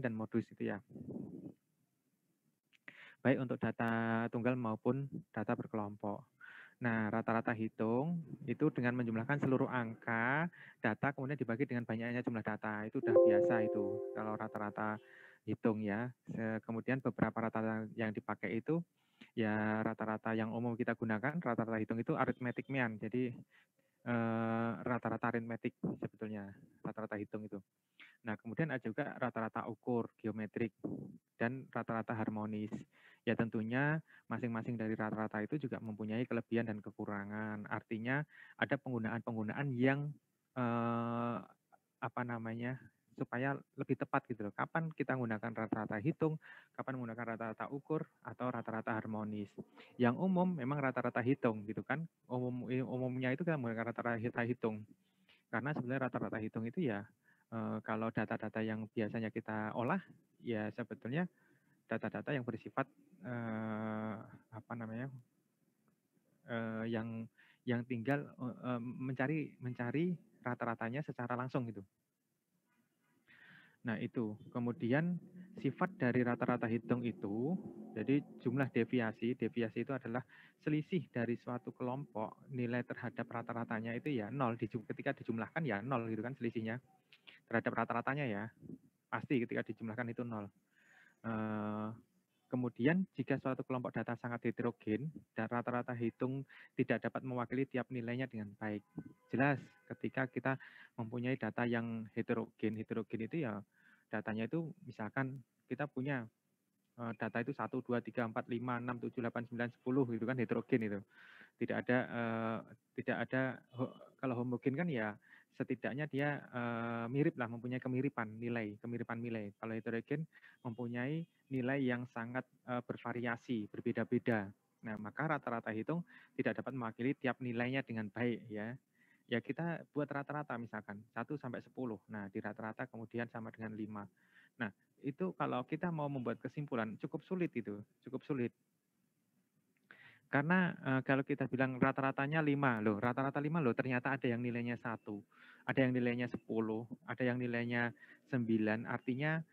dan modus itu ya. Baik untuk data tunggal maupun data berkelompok. Nah, rata-rata hitung itu dengan menjumlahkan seluruh angka data kemudian dibagi dengan banyaknya jumlah data. Itu udah biasa itu kalau rata-rata hitung ya. Kemudian beberapa rata-rata yang dipakai itu ya rata-rata yang umum kita gunakan, rata-rata hitung itu arithmetic mean. Jadi rata-rata aritmetik sebetulnya, rata-rata hitung itu. Nah, kemudian ada juga rata-rata ukur, geometrik, dan rata-rata harmonis. Ya tentunya masing-masing dari rata-rata itu juga mempunyai kelebihan dan kekurangan. Artinya ada penggunaan-penggunaan yang supaya lebih tepat gitu loh. Kapan kita menggunakan rata-rata hitung, kapan menggunakan rata-rata ukur atau rata-rata harmonis. Yang umum memang rata-rata hitung gitu kan. Umumnya itu kita menggunakan rata-rata hitung. Karena sebenarnya rata-rata hitung itu ya kalau data-data yang biasanya kita olah ya sebetulnya data-data yang bersifat yang tinggal mencari rata-ratanya secara langsung gitu. Nah itu, kemudian sifat dari rata-rata hitung itu, jadi jumlah deviasi itu adalah selisih dari suatu kelompok, nilai terhadap rata-ratanya itu ya nol, ketika dijumlahkan ya nol gitu kan selisihnya, terhadap rata-ratanya ya, pasti ketika dijumlahkan itu nol. Kemudian jika suatu kelompok data sangat heterogen dan rata-rata hitung tidak dapat mewakili tiap nilainya dengan baik. Jelas ketika kita mempunyai data yang heterogen itu ya datanya itu misalkan kita punya data itu 1, 2, 3, 4, 5, 6, 7, 8, 9, 10 gitu kan heterogen itu. Tidak ada kalau homogen kan ya setidaknya dia mirip lah, mempunyai kemiripan nilai. Kalau heterogen mempunyai nilai yang sangat bervariasi, berbeda-beda. Nah, maka rata-rata hitung tidak dapat mewakili tiap nilainya dengan baik ya. Ya kita buat rata-rata misalkan 1 sampai 10. Nah, di rata-rata kemudian sama dengan 5. Nah, itu kalau kita mau membuat kesimpulan cukup sulit itu, cukup sulit. Karena kalau kita bilang rata-ratanya 5 loh, rata-rata 5 loh, ternyata ada yang nilainya 1, ada yang nilainya 10, ada yang nilainya 9, artinya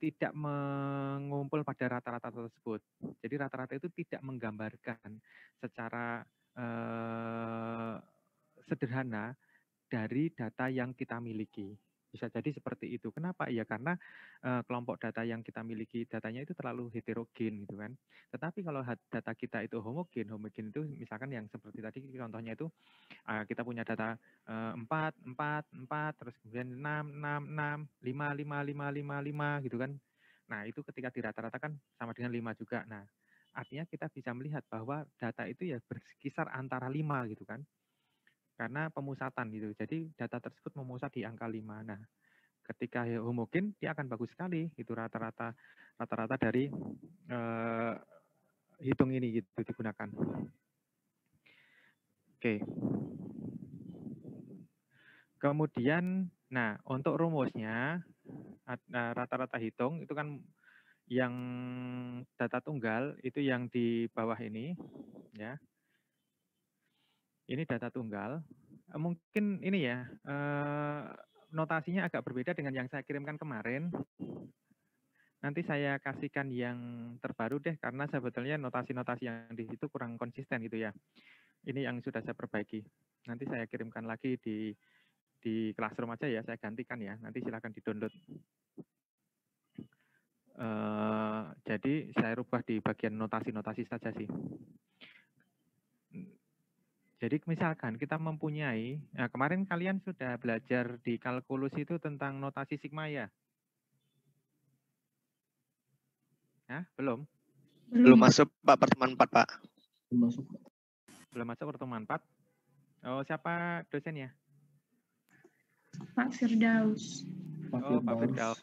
tidak mengumpul pada rata-rata tersebut. Jadi rata-rata itu tidak menggambarkan secara sederhana dari data yang kita miliki. Bisa jadi seperti itu. Kenapa? Ya karena kelompok data yang kita miliki datanya itu terlalu heterogen gitu kan. Tetapi kalau data kita itu homogen itu misalkan yang seperti tadi contohnya itu kita punya data 4, 4, 4, terus kemudian 6, 6, 6, 5, 5, 5, 5, 5 gitu kan. Nah itu ketika dirata-ratakan sama dengan 5 juga. Nah artinya kita bisa melihat bahwa data itu ya berkisar antara 5 gitu kan. Karena pemusatan gitu. Jadi data tersebut memusat di angka 5. Nah, ketika homogen dia akan bagus sekali itu rata-rata dari hitung ini gitu digunakan. Oke. Kemudian nah, untuk rumusnya rata-rata hitung itu kan yang data tunggal itu yang di bawah ini ya. Ini data tunggal. Mungkin ini ya, notasinya agak berbeda dengan yang saya kirimkan kemarin. Nanti saya kasihkan yang terbaru deh, karena sebetulnya notasi-notasi yang di situ kurang konsisten gitu ya. Ini yang sudah saya perbaiki. Nanti saya kirimkan lagi di Classroom aja ya, saya gantikan ya. Nanti silakan di-download. Jadi saya rubah di bagian notasi-notasi saja sih. Jadi misalkan kita mempunyai, nah kemarin kalian sudah belajar di kalkulus itu tentang notasi sigma ya? Hah? Belum? Belum masuk Pak pertemuan 4 Pak. Belum masuk pertemuan 4? Oh siapa dosennya? Pak Firdaus. Oh Pak Firdaus.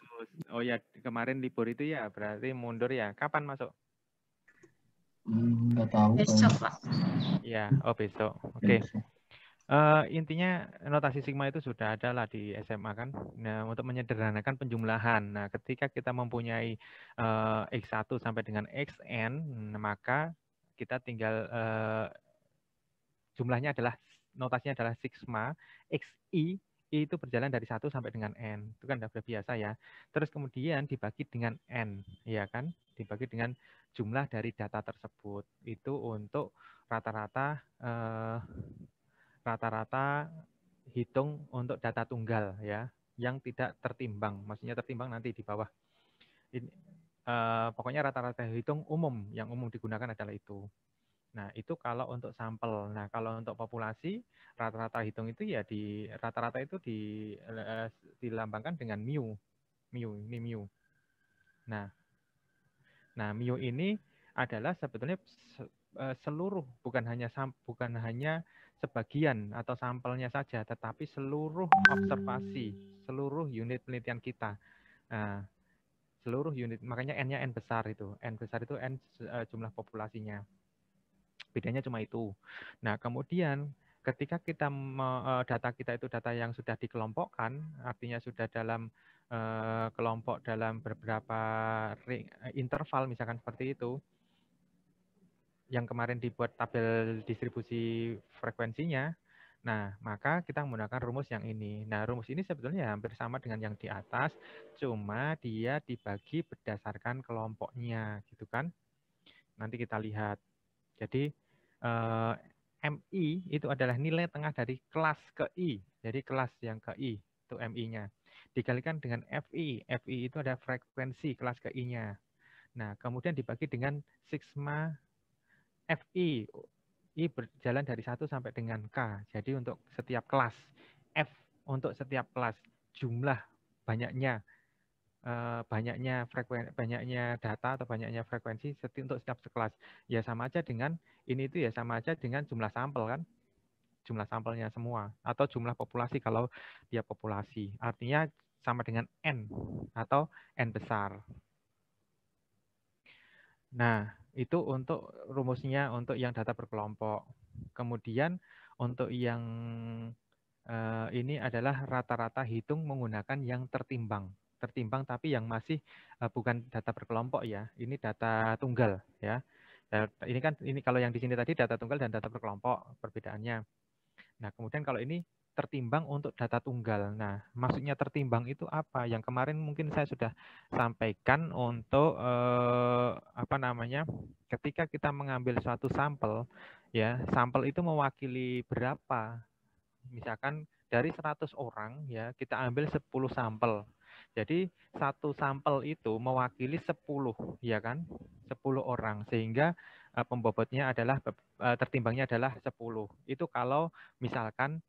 Oh ya kemarin libur itu ya, berarti mundur ya. Kapan masuk? Nggak tahu. Besok Pak. Ya, oh besok. Oke. Intinya notasi sigma itu sudah ada lah di SMA kan. Nah, untuk menyederhanakan penjumlahan. Nah, ketika kita mempunyai X1 sampai dengan Xn, maka kita tinggal jumlahnya adalah notasinya adalah sigma Xi I itu berjalan dari 1 sampai dengan N. Itu kan sudah biasa ya. Terus kemudian dibagi dengan N, ya kan? Dibagi dengan jumlah dari data tersebut. Itu untuk rata-rata hitung untuk data tunggal ya, yang tidak tertimbang. Maksudnya tertimbang nanti di bawah. Ini, pokoknya rata-rata hitung umum, yang umum digunakan adalah itu. Nah, itu kalau untuk sampel. Nah, kalau untuk populasi, rata-rata hitung itu ya rata-rata itu dilambangkan dengan mu. Ini mu. Nah, mu ini adalah sebetulnya seluruh, bukan hanya sebagian atau sampelnya saja, tetapi seluruh observasi, seluruh unit penelitian kita. Nah, seluruh unit, makanya N-nya N besar itu. N besar itu N jumlah populasinya. Bedanya cuma itu. Nah, kemudian ketika kita data kita itu data yang sudah dikelompokkan, artinya sudah dalam kelompok dalam beberapa interval, misalkan seperti itu, yang kemarin dibuat tabel distribusi frekuensinya, nah, maka kita menggunakan rumus yang ini. Nah, rumus ini sebetulnya hampir sama dengan yang di atas, cuma dia dibagi berdasarkan kelompoknya, gitu kan. Nanti kita lihat. Jadi MI itu adalah nilai tengah dari kelas ke I. Jadi kelas yang ke I itu MI-nya. Dikalikan dengan FI. FI itu ada frekuensi kelas ke I-nya. Nah, kemudian dibagi dengan sigma FI. I berjalan dari 1 sampai dengan K. Jadi untuk setiap kelas. F untuk setiap kelas. Jumlah banyaknya banyaknya data atau banyaknya frekuensi untuk setiap kelas. Ya sama aja dengan ini itu ya sama aja dengan jumlah sampel kan, jumlah sampelnya semua atau jumlah populasi kalau dia populasi. Artinya sama dengan N atau N besar. Nah, itu untuk rumusnya untuk yang data berkelompok. Kemudian untuk yang ini adalah rata-rata hitung menggunakan yang tertimbang. Tertimbang tapi yang masih bukan data berkelompok ya. Ini data tunggal ya. Ini kan kalau yang di sini tadi data tunggal dan data berkelompok perbedaannya. Nah, kemudian kalau ini tertimbang untuk data tunggal. Nah, maksudnya tertimbang itu apa? Yang kemarin mungkin saya sudah sampaikan untuk ketika kita mengambil suatu sampel ya, sampel itu mewakili berapa? Misalkan dari 100 orang ya kita ambil 10 sampel. Jadi satu sampel itu mewakili 10 ya kan? 10 orang sehingga pembobotnya adalah tertimbangnya adalah 10. Itu kalau misalkan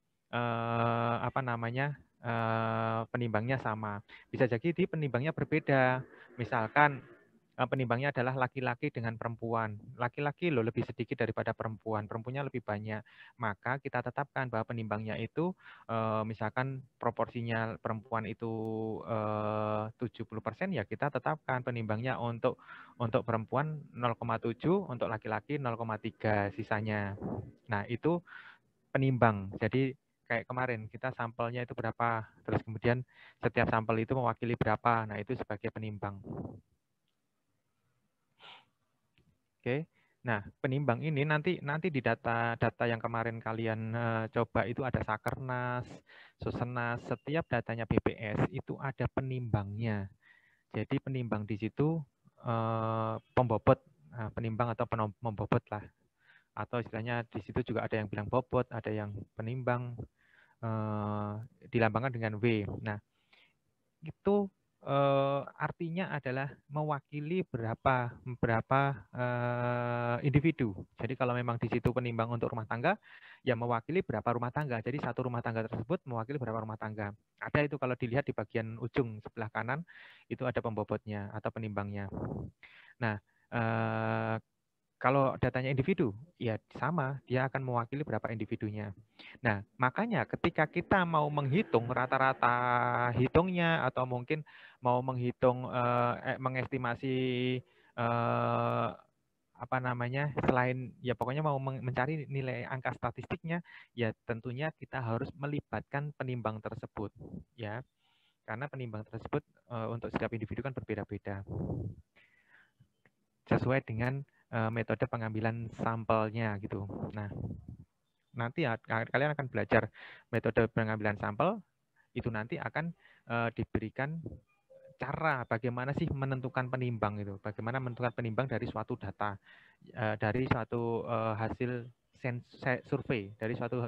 penimbangnya sama. Bisa jadi penimbangnya berbeda. Misalkan penimbangnya adalah laki-laki dengan perempuan. Laki-laki loh lebih sedikit daripada perempuan, perempuannya lebih banyak. Maka kita tetapkan bahwa penimbangnya itu misalkan proporsinya perempuan itu 70%, ya kita tetapkan penimbangnya untuk perempuan 0,7, untuk laki-laki 0,3 sisanya. Nah, itu penimbang. Jadi kayak kemarin kita sampelnya itu berapa, terus kemudian setiap sampel itu mewakili berapa. Nah, itu sebagai penimbang. Oke, nah penimbang ini nanti di data yang kemarin kalian coba itu ada Sakernas, Susenas, setiap datanya BPS itu ada penimbangnya. Jadi penimbang di situ pembobot, penimbang atau membobot lah, atau istilahnya di situ juga ada yang bilang bobot, ada yang penimbang, dilambangkan dengan W. Nah itu artinya adalah mewakili berapa individu. Jadi kalau memang di situ penimbang untuk rumah tangga, ya mewakili berapa rumah tangga. Jadi satu rumah tangga tersebut mewakili berapa rumah tangga. Ada itu kalau dilihat di bagian ujung sebelah kanan, itu ada pembobotnya atau penimbangnya. Nah, kalau datanya individu, ya sama, dia akan mewakili berapa individunya. Nah, makanya ketika kita mau menghitung rata-rata hitungnya atau mungkin mau menghitung mengestimasi selain ya pokoknya mau mencari nilai angka statistiknya, ya tentunya kita harus melibatkan penimbang tersebut ya. Karena penimbang tersebut untuk setiap individu kan berbeda-beda. Sesuai dengan metode pengambilan sampelnya gitu. Nah, nanti ya, kalian akan belajar metode pengambilan sampel. itu nanti akan diberikan cara bagaimana sih menentukan penimbang itu, bagaimana menentukan penimbang dari suatu data, dari suatu hasil survei, dari suatu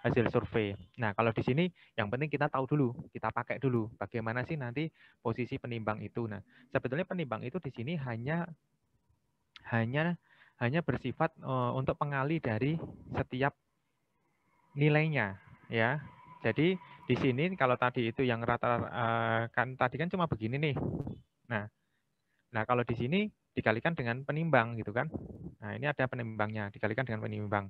hasil survei. Nah, kalau di sini yang penting kita tahu dulu, kita pakai dulu bagaimana sih nanti posisi penimbang itu. Nah, sebetulnya penimbang itu di sini hanya bersifat untuk pengali dari setiap nilainya, ya. Jadi di sini kalau tadi itu yang kan tadi kan cuma begini nih. Nah kalau di sini dikalikan dengan penimbang gitu kan. Nah ini ada penimbangnya, dikalikan dengan penimbang.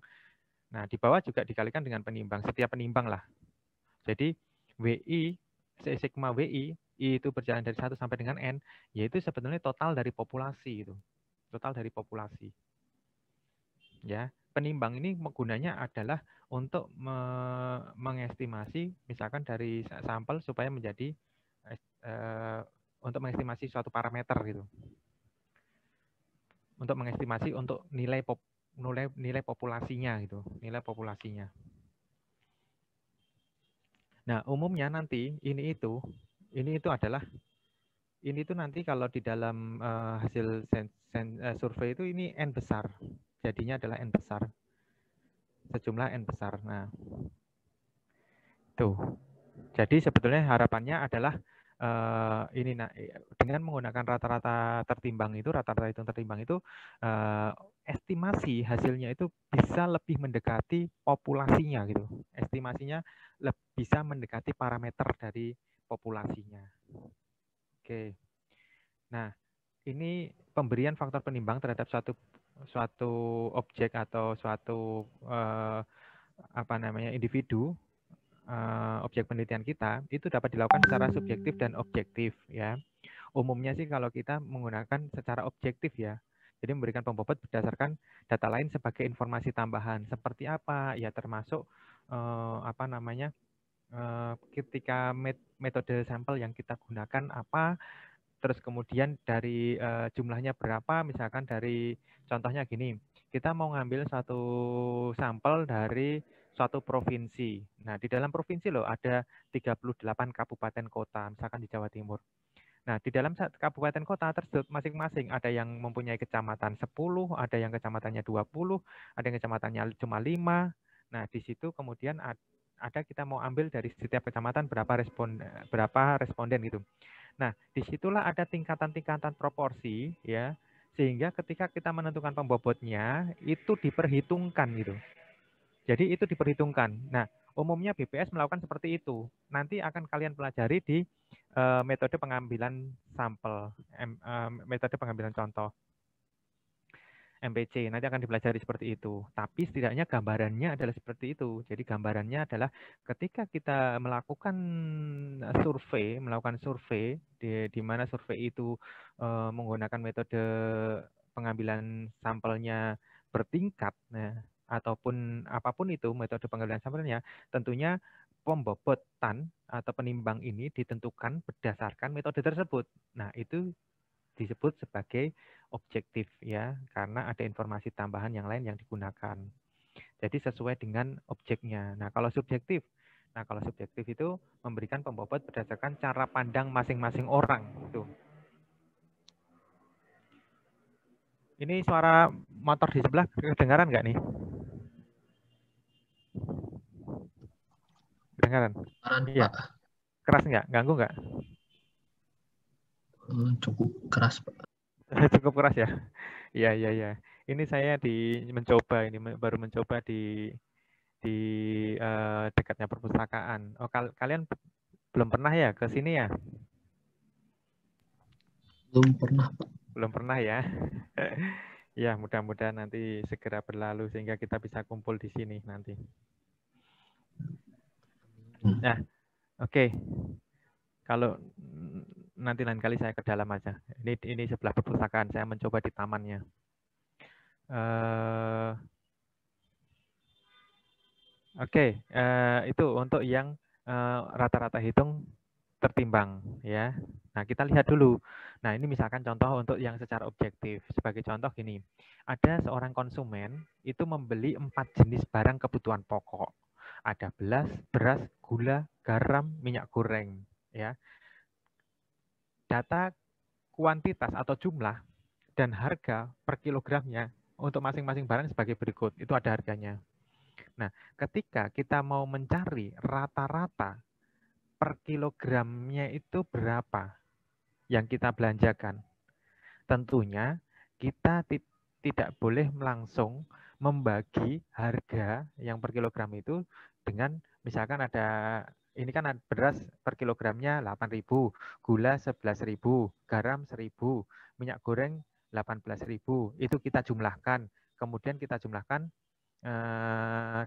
Nah di bawah juga dikalikan dengan penimbang, setiap penimbang lah. Jadi WI, sigma WI, I itu berjalan dari 1 sampai dengan N, yaitu sebetulnya total dari populasi itu. Total dari populasi. Ya, penimbang ini gunanya adalah untuk mengestimasi misalkan dari sampel supaya menjadi untuk mengestimasi suatu parameter gitu. Untuk mengestimasi untuk nilai populasinya gitu, nilai populasinya. Nah, umumnya nanti ini itu nanti kalau di dalam hasil survei itu ini N besar. Jadinya adalah N besar. Sejumlah N besar. Nah, tuh. Jadi sebetulnya harapannya adalah ini dengan menggunakan rata-rata tertimbang itu, rata-rata hitung tertimbang itu, estimasi hasilnya itu bisa lebih mendekati populasinya gitu. Estimasinya bisa mendekati parameter dari populasinya. Oke. Nah, ini pemberian faktor penimbang terhadap suatu objek atau suatu individu, objek penelitian kita itu dapat dilakukan secara subjektif dan objektif ya. Umumnya sih kalau kita menggunakan secara objektif ya. Jadi memberikan pembobot berdasarkan data lain sebagai informasi tambahan. Seperti apa? Ya termasuk ketika metode sampel yang kita gunakan apa, terus kemudian dari jumlahnya berapa, misalkan dari contohnya gini, kita mau ngambil satu sampel dari suatu provinsi. Nah, di dalam provinsi loh ada 38 kabupaten kota, misalkan di Jawa Timur. Nah, di dalam kabupaten kota tersebut masing-masing ada yang mempunyai kecamatan 10, ada yang kecamatannya 20, ada yang kecamatannya cuma 5. Nah, di situ kemudian ada kita mau ambil dari setiap kecamatan berapa responden gitu. Nah, disitulah ada tingkatan-tingkatan proporsi ya, sehingga ketika kita menentukan pembobotnya itu diperhitungkan gitu. Jadi itu diperhitungkan. Nah, umumnya BPS melakukan seperti itu. Nanti akan kalian pelajari di metode pengambilan sampel, metode pengambilan contoh. MPC nanti akan dipelajari seperti itu. Tapi setidaknya gambarannya adalah seperti itu. Jadi gambarannya adalah ketika kita melakukan survei di mana survei itu menggunakan metode pengambilan sampelnya bertingkat, ataupun apapun itu metode pengambilan sampelnya, tentunya pembobotan atau penimbang ini ditentukan berdasarkan metode tersebut. Nah, itu disebut sebagai objektif ya, karena ada informasi tambahan yang lain yang digunakan. Jadi sesuai dengan objeknya. Nah, kalau subjektif itu memberikan pembobot berdasarkan cara pandang masing-masing orang. Gitu. Ini suara motor di sebelah kedengaran nggak nih? Kedengaran? Iya. Keras nggak? Ganggu nggak? Cukup keras, Pak. Cukup keras ya? Iya. Ini saya baru mencoba di dekatnya perpustakaan. Oh, kalian belum pernah ya ke sini ya? Belum pernah, Pak. Belum pernah ya? Ya, mudah-mudahan nanti segera berlalu sehingga kita bisa kumpul di sini nanti. Nah, oke. Kalau nanti lain kali saya ke dalam aja. Ini sebelah perpustakaan, saya mencoba di tamannya. Oke, itu untuk yang rata-rata hitung tertimbang ya. Nah, kita lihat dulu. Nah, ini misalkan contoh untuk yang secara objektif. Sebagai contoh gini, ada seorang konsumen itu membeli 4 jenis barang kebutuhan pokok. Ada beras, gula, garam, minyak goreng, ya. Data kuantitas atau jumlah dan harga per kilogramnya untuk masing-masing barang sebagai berikut. Itu ada harganya. Nah, ketika kita mau mencari rata-rata per kilogramnya itu berapa yang kita belanjakan, tentunya kita tidak boleh langsung membagi harga yang per kilogram itu dengan misalkan ada ini kan beras per kilogramnya 8.000, gula 11.000, garam 1.000, minyak goreng 18.000. Itu kita jumlahkan. Kemudian kita jumlahkan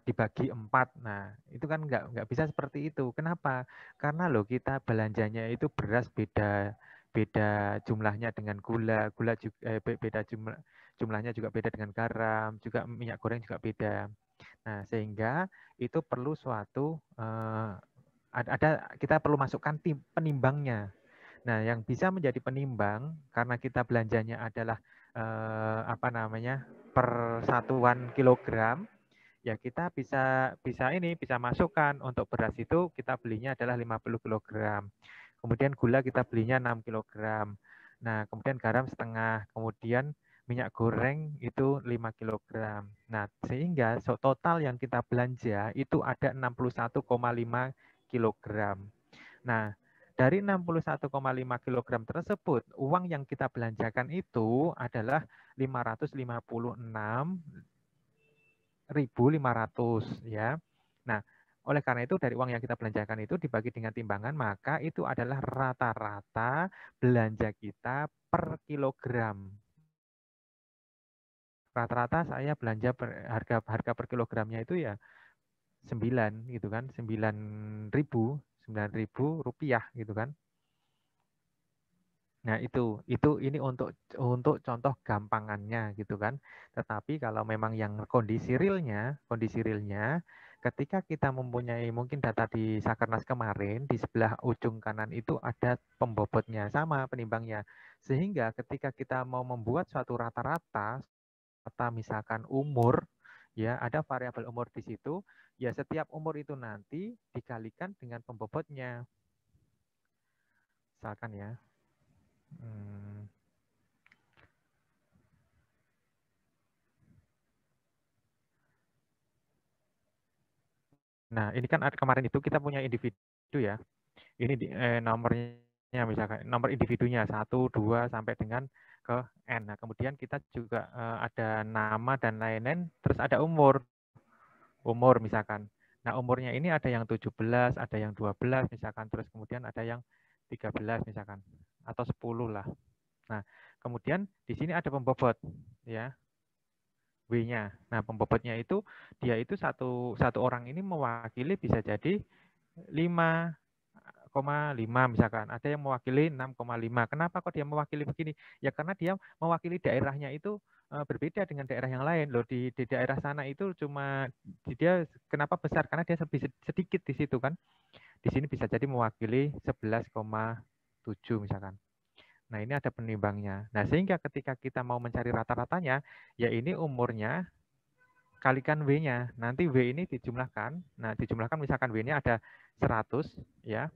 dibagi 4. Nah, itu kan nggak bisa seperti itu. Kenapa? Karena loh kita belanjanya itu beras beda jumlahnya dengan gula juga beda jumlahnya juga beda dengan garam, juga minyak goreng juga beda. Nah, sehingga itu perlu suatu kita perlu masukkan penimbangnya. Nah, yang bisa menjadi penimbang karena kita belanjanya adalah per satuan kilogram, ya kita bisa masukkan untuk beras itu kita belinya adalah 50 kg. Kemudian gula kita belinya 6 kg. Nah, kemudian garam setengah, kemudian minyak goreng itu 5 kg. Nah, sehingga total yang kita belanja itu ada 61,5 kg. Nah, dari 61,5 kg tersebut, uang yang kita belanjakan itu adalah 556.500 ya. Nah, oleh karena itu dari uang yang kita belanjakan itu dibagi dengan timbangan, maka itu adalah rata-rata belanja kita per kilogram. Rata-rata saya belanja harga per kilogramnya itu ya 9 gitu kan, 9.000 rupiah gitu kan. Nah, ini untuk contoh gampangannya gitu kan. Tetapi kalau memang yang kondisi realnya ketika kita mempunyai mungkin data di Sakernas kemarin, di sebelah ujung kanan itu ada pembobotnya sama penimbangnya. Sehingga ketika kita mau membuat suatu rata-rata misalkan umur, ya ada variabel umur di situ, ya setiap umur itu nanti dikalikan dengan pembobotnya. Misalkan ya. Nah, ini kan kemarin itu kita punya individu ya. Ini nomornya misalkan nomor individunya 1, 2 sampai dengan ke N. Nah, kemudian kita juga ada nama dan lain-lain, terus ada umur misalkan. Nah, umurnya ini ada yang 17, ada yang 12 misalkan, terus kemudian ada yang 13 misalkan, atau 10 lah. Nah, kemudian di sini ada pembobot ya. W-nya. Nah, pembobotnya itu dia itu satu orang ini mewakili bisa jadi 5,5 misalkan. Ada yang mewakili 6,5. Kenapa kok dia mewakili begini? Ya karena dia mewakili daerahnya itu berbeda dengan daerah yang lain. Loh di daerah sana itu cuma dia kenapa besar? Karena dia lebih sedikit di situ kan. Di sini bisa jadi mewakili 11,7 misalkan. Nah, ini ada penimbangnya. Nah, sehingga ketika kita mau mencari rata-ratanya, ya ini umurnya kalikan W-nya. Nanti W ini dijumlahkan. Nah, dijumlahkan misalkan W-nya ada 100, ya.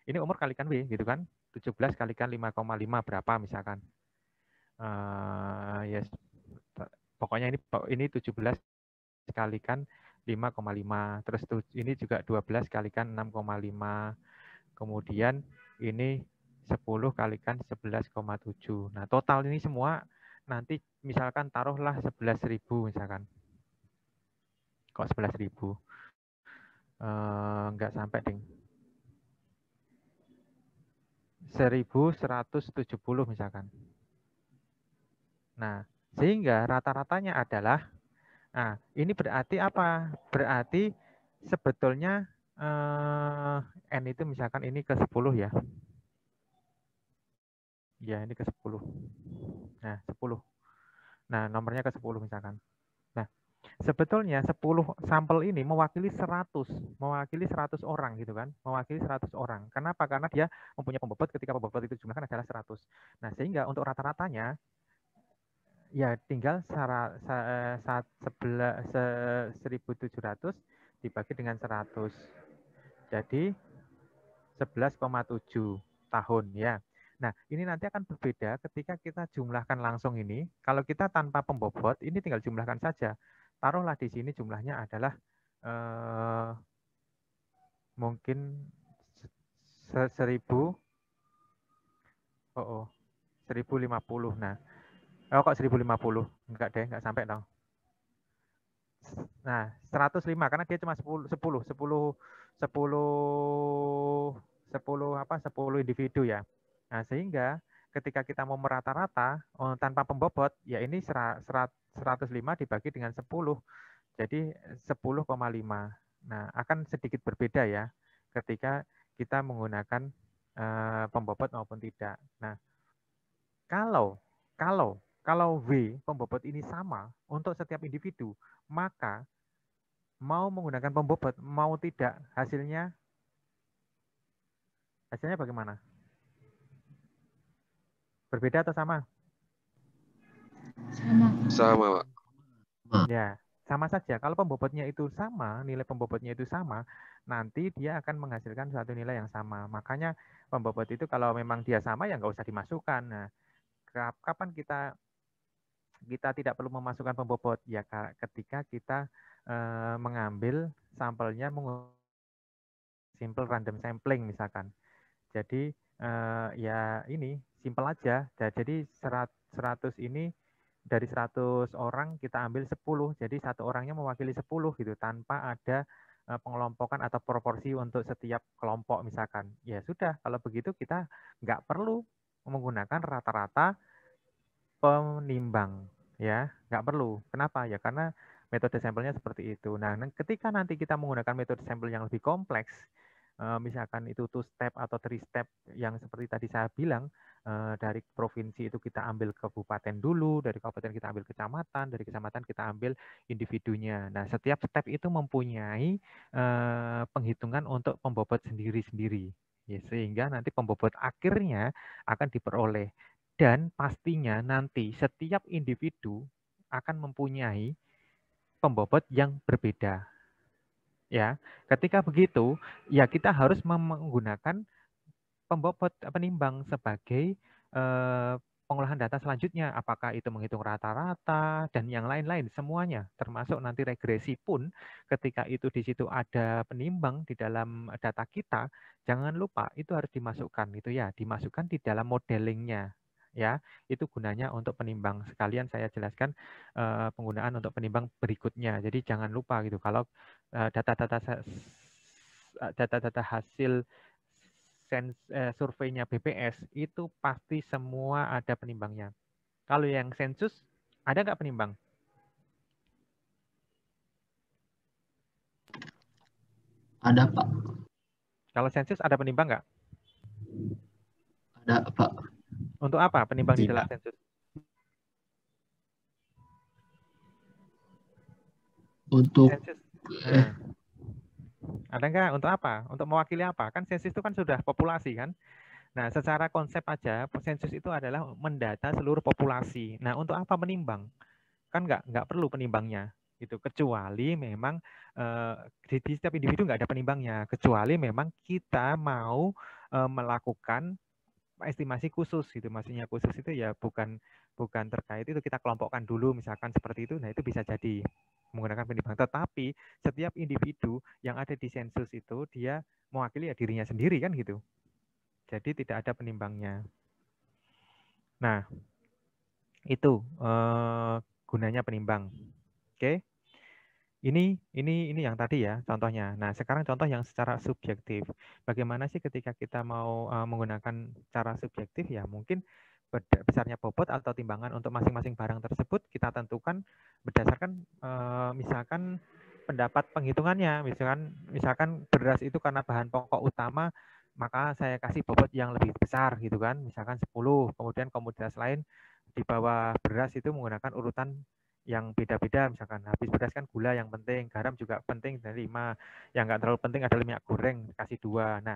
Ini umur kalikan W, gitu kan. 17 kalikan 5,5 berapa misalkan. Yes. Pokoknya ini 17 kalikan 5,5. Terus ini juga 12 kalikan 6,5. Kemudian ini 10 kalikan 11,7. Nah, total ini semua nanti misalkan taruhlah 11.000 misalkan. Kok 11.000? Enggak sampai, ding. 1.170 misalkan. Nah, sehingga rata-ratanya adalah, nah, ini berarti apa? Berarti sebetulnya N itu misalkan ini ke 10 ya. Ya, ini ke 10. Nah, 10. Nah, nomornya ke 10 misalkan. Nah, sebetulnya 10 sampel ini mewakili 100 orang gitu kan. Mewakili 100 orang. Kenapa? Karena dia mempunyai pembobot ketika pembobot itu jumlahkan adalah 100. Nah, sehingga untuk rata-ratanya ya tinggal 1.700 dibagi dengan 100. Jadi 11,7 tahun ya. Nah, ini nanti akan berbeda ketika kita jumlahkan langsung ini. Kalau kita tanpa pembobot, ini tinggal jumlahkan saja. Taruhlah di sini jumlahnya adalah mungkin 1000, 1050. Nah, kok 1050? Enggak deh, enggak sampai dong. Nah, 105 karena dia cuma 10 individu ya. Nah, sehingga ketika kita mau merata-rata tanpa pembobot, ya ini 105 dibagi dengan 10. Jadi 10,5. Nah, akan sedikit berbeda ya ketika kita menggunakan pembobot maupun tidak. Nah, kalau W pembobot ini sama untuk setiap individu, maka mau menggunakan pembobot mau tidak hasilnya bagaimana? Berbeda atau sama? Sama, Pak. Ya, sama saja. Kalau pembobotnya itu sama, nilai pembobotnya itu sama, nanti dia akan menghasilkan suatu nilai yang sama. Makanya pembobot itu kalau memang dia sama ya nggak usah dimasukkan. Nah, kapan kita tidak perlu memasukkan pembobot? Ya ketika kita mengambil sampelnya simple random sampling misalkan. Jadi ya ini simple aja. Jadi 100 ini dari 100 orang kita ambil 10. Jadi satu orangnya mewakili 10 gitu tanpa ada pengelompokan atau proporsi untuk setiap kelompok misalkan. Ya sudah, kalau begitu kita nggak perlu menggunakan rata-rata penimbang ya, nggak perlu. Kenapa? Ya karena metode sampelnya seperti itu. Nah, ketika nanti kita menggunakan metode sampel yang lebih kompleks, misalkan itu 2 step atau 3 step yang seperti tadi saya bilang, dari provinsi itu kita ambil kabupaten dulu, dari kabupaten kita ambil kecamatan, dari kecamatan kita ambil individunya. Nah, setiap step itu mempunyai penghitungan untuk pembobot sendiri-sendiri. Ya, sehingga nanti pembobot akhirnya akan diperoleh. Dan pastinya nanti setiap individu akan mempunyai pembobot yang berbeda. Ya, ketika begitu, ya kita harus menggunakan pembobot penimbang sebagai pengolahan data selanjutnya. Apakah itu menghitung rata-rata dan yang lain-lain semuanya, termasuk nanti regresi pun ketika itu di situ ada penimbang di dalam data kita, jangan lupa itu harus dimasukkan itu ya, dimasukkan di dalam modelingnya. Ya, itu gunanya untuk penimbang. Sekalian saya jelaskan penggunaan untuk penimbang berikutnya. Jadi jangan lupa gitu kalau data-data hasil surveinya BPS itu pasti semua ada penimbangnya. Kalau yang sensus ada nggak penimbang? Ada, Pak. Kalau sensus ada penimbang nggak? Ada, Pak. Untuk apa penimbang di dalam Tidak. sensus? Untuk Sensus. Nah, ada nggak? Untuk apa? Untuk mewakili apa? Kan sensus itu kan sudah populasi kan? Nah, secara konsep aja, sensus itu adalah mendata seluruh populasi. Nah, untuk apa menimbang? Kan nggak perlu penimbangnya gitu, kecuali memang di setiap individu nggak ada penimbangnya, kecuali memang kita mau melakukan estimasi khusus gitu. Maksudnya khusus itu ya bukan terkait itu kita kelompokkan dulu misalkan seperti itu. Nah, itu bisa jadi menggunakan penimbang. Tetapi setiap individu yang ada di sensus itu dia mewakili ya dirinya sendiri kan gitu. Jadi tidak ada penimbangnya. Nah, itu gunanya penimbang. Oke. Ini yang tadi ya contohnya. Nah, sekarang contoh yang secara subjektif. Bagaimana sih ketika kita mau menggunakan cara subjektif ya mungkin besarnya bobot atau timbangan untuk masing-masing barang tersebut kita tentukan berdasarkan misalkan pendapat penghitungannya. Misalkan beras itu karena bahan pokok utama maka saya kasih bobot yang lebih besar gitu kan. Misalkan 10. Kemudian komoditas lain di bawah beras itu menggunakan urutan yang beda-beda, misalkan habis beras kan gula yang penting, garam juga penting dari 5, yang nggak terlalu penting adalah minyak goreng kasih 2. Nah,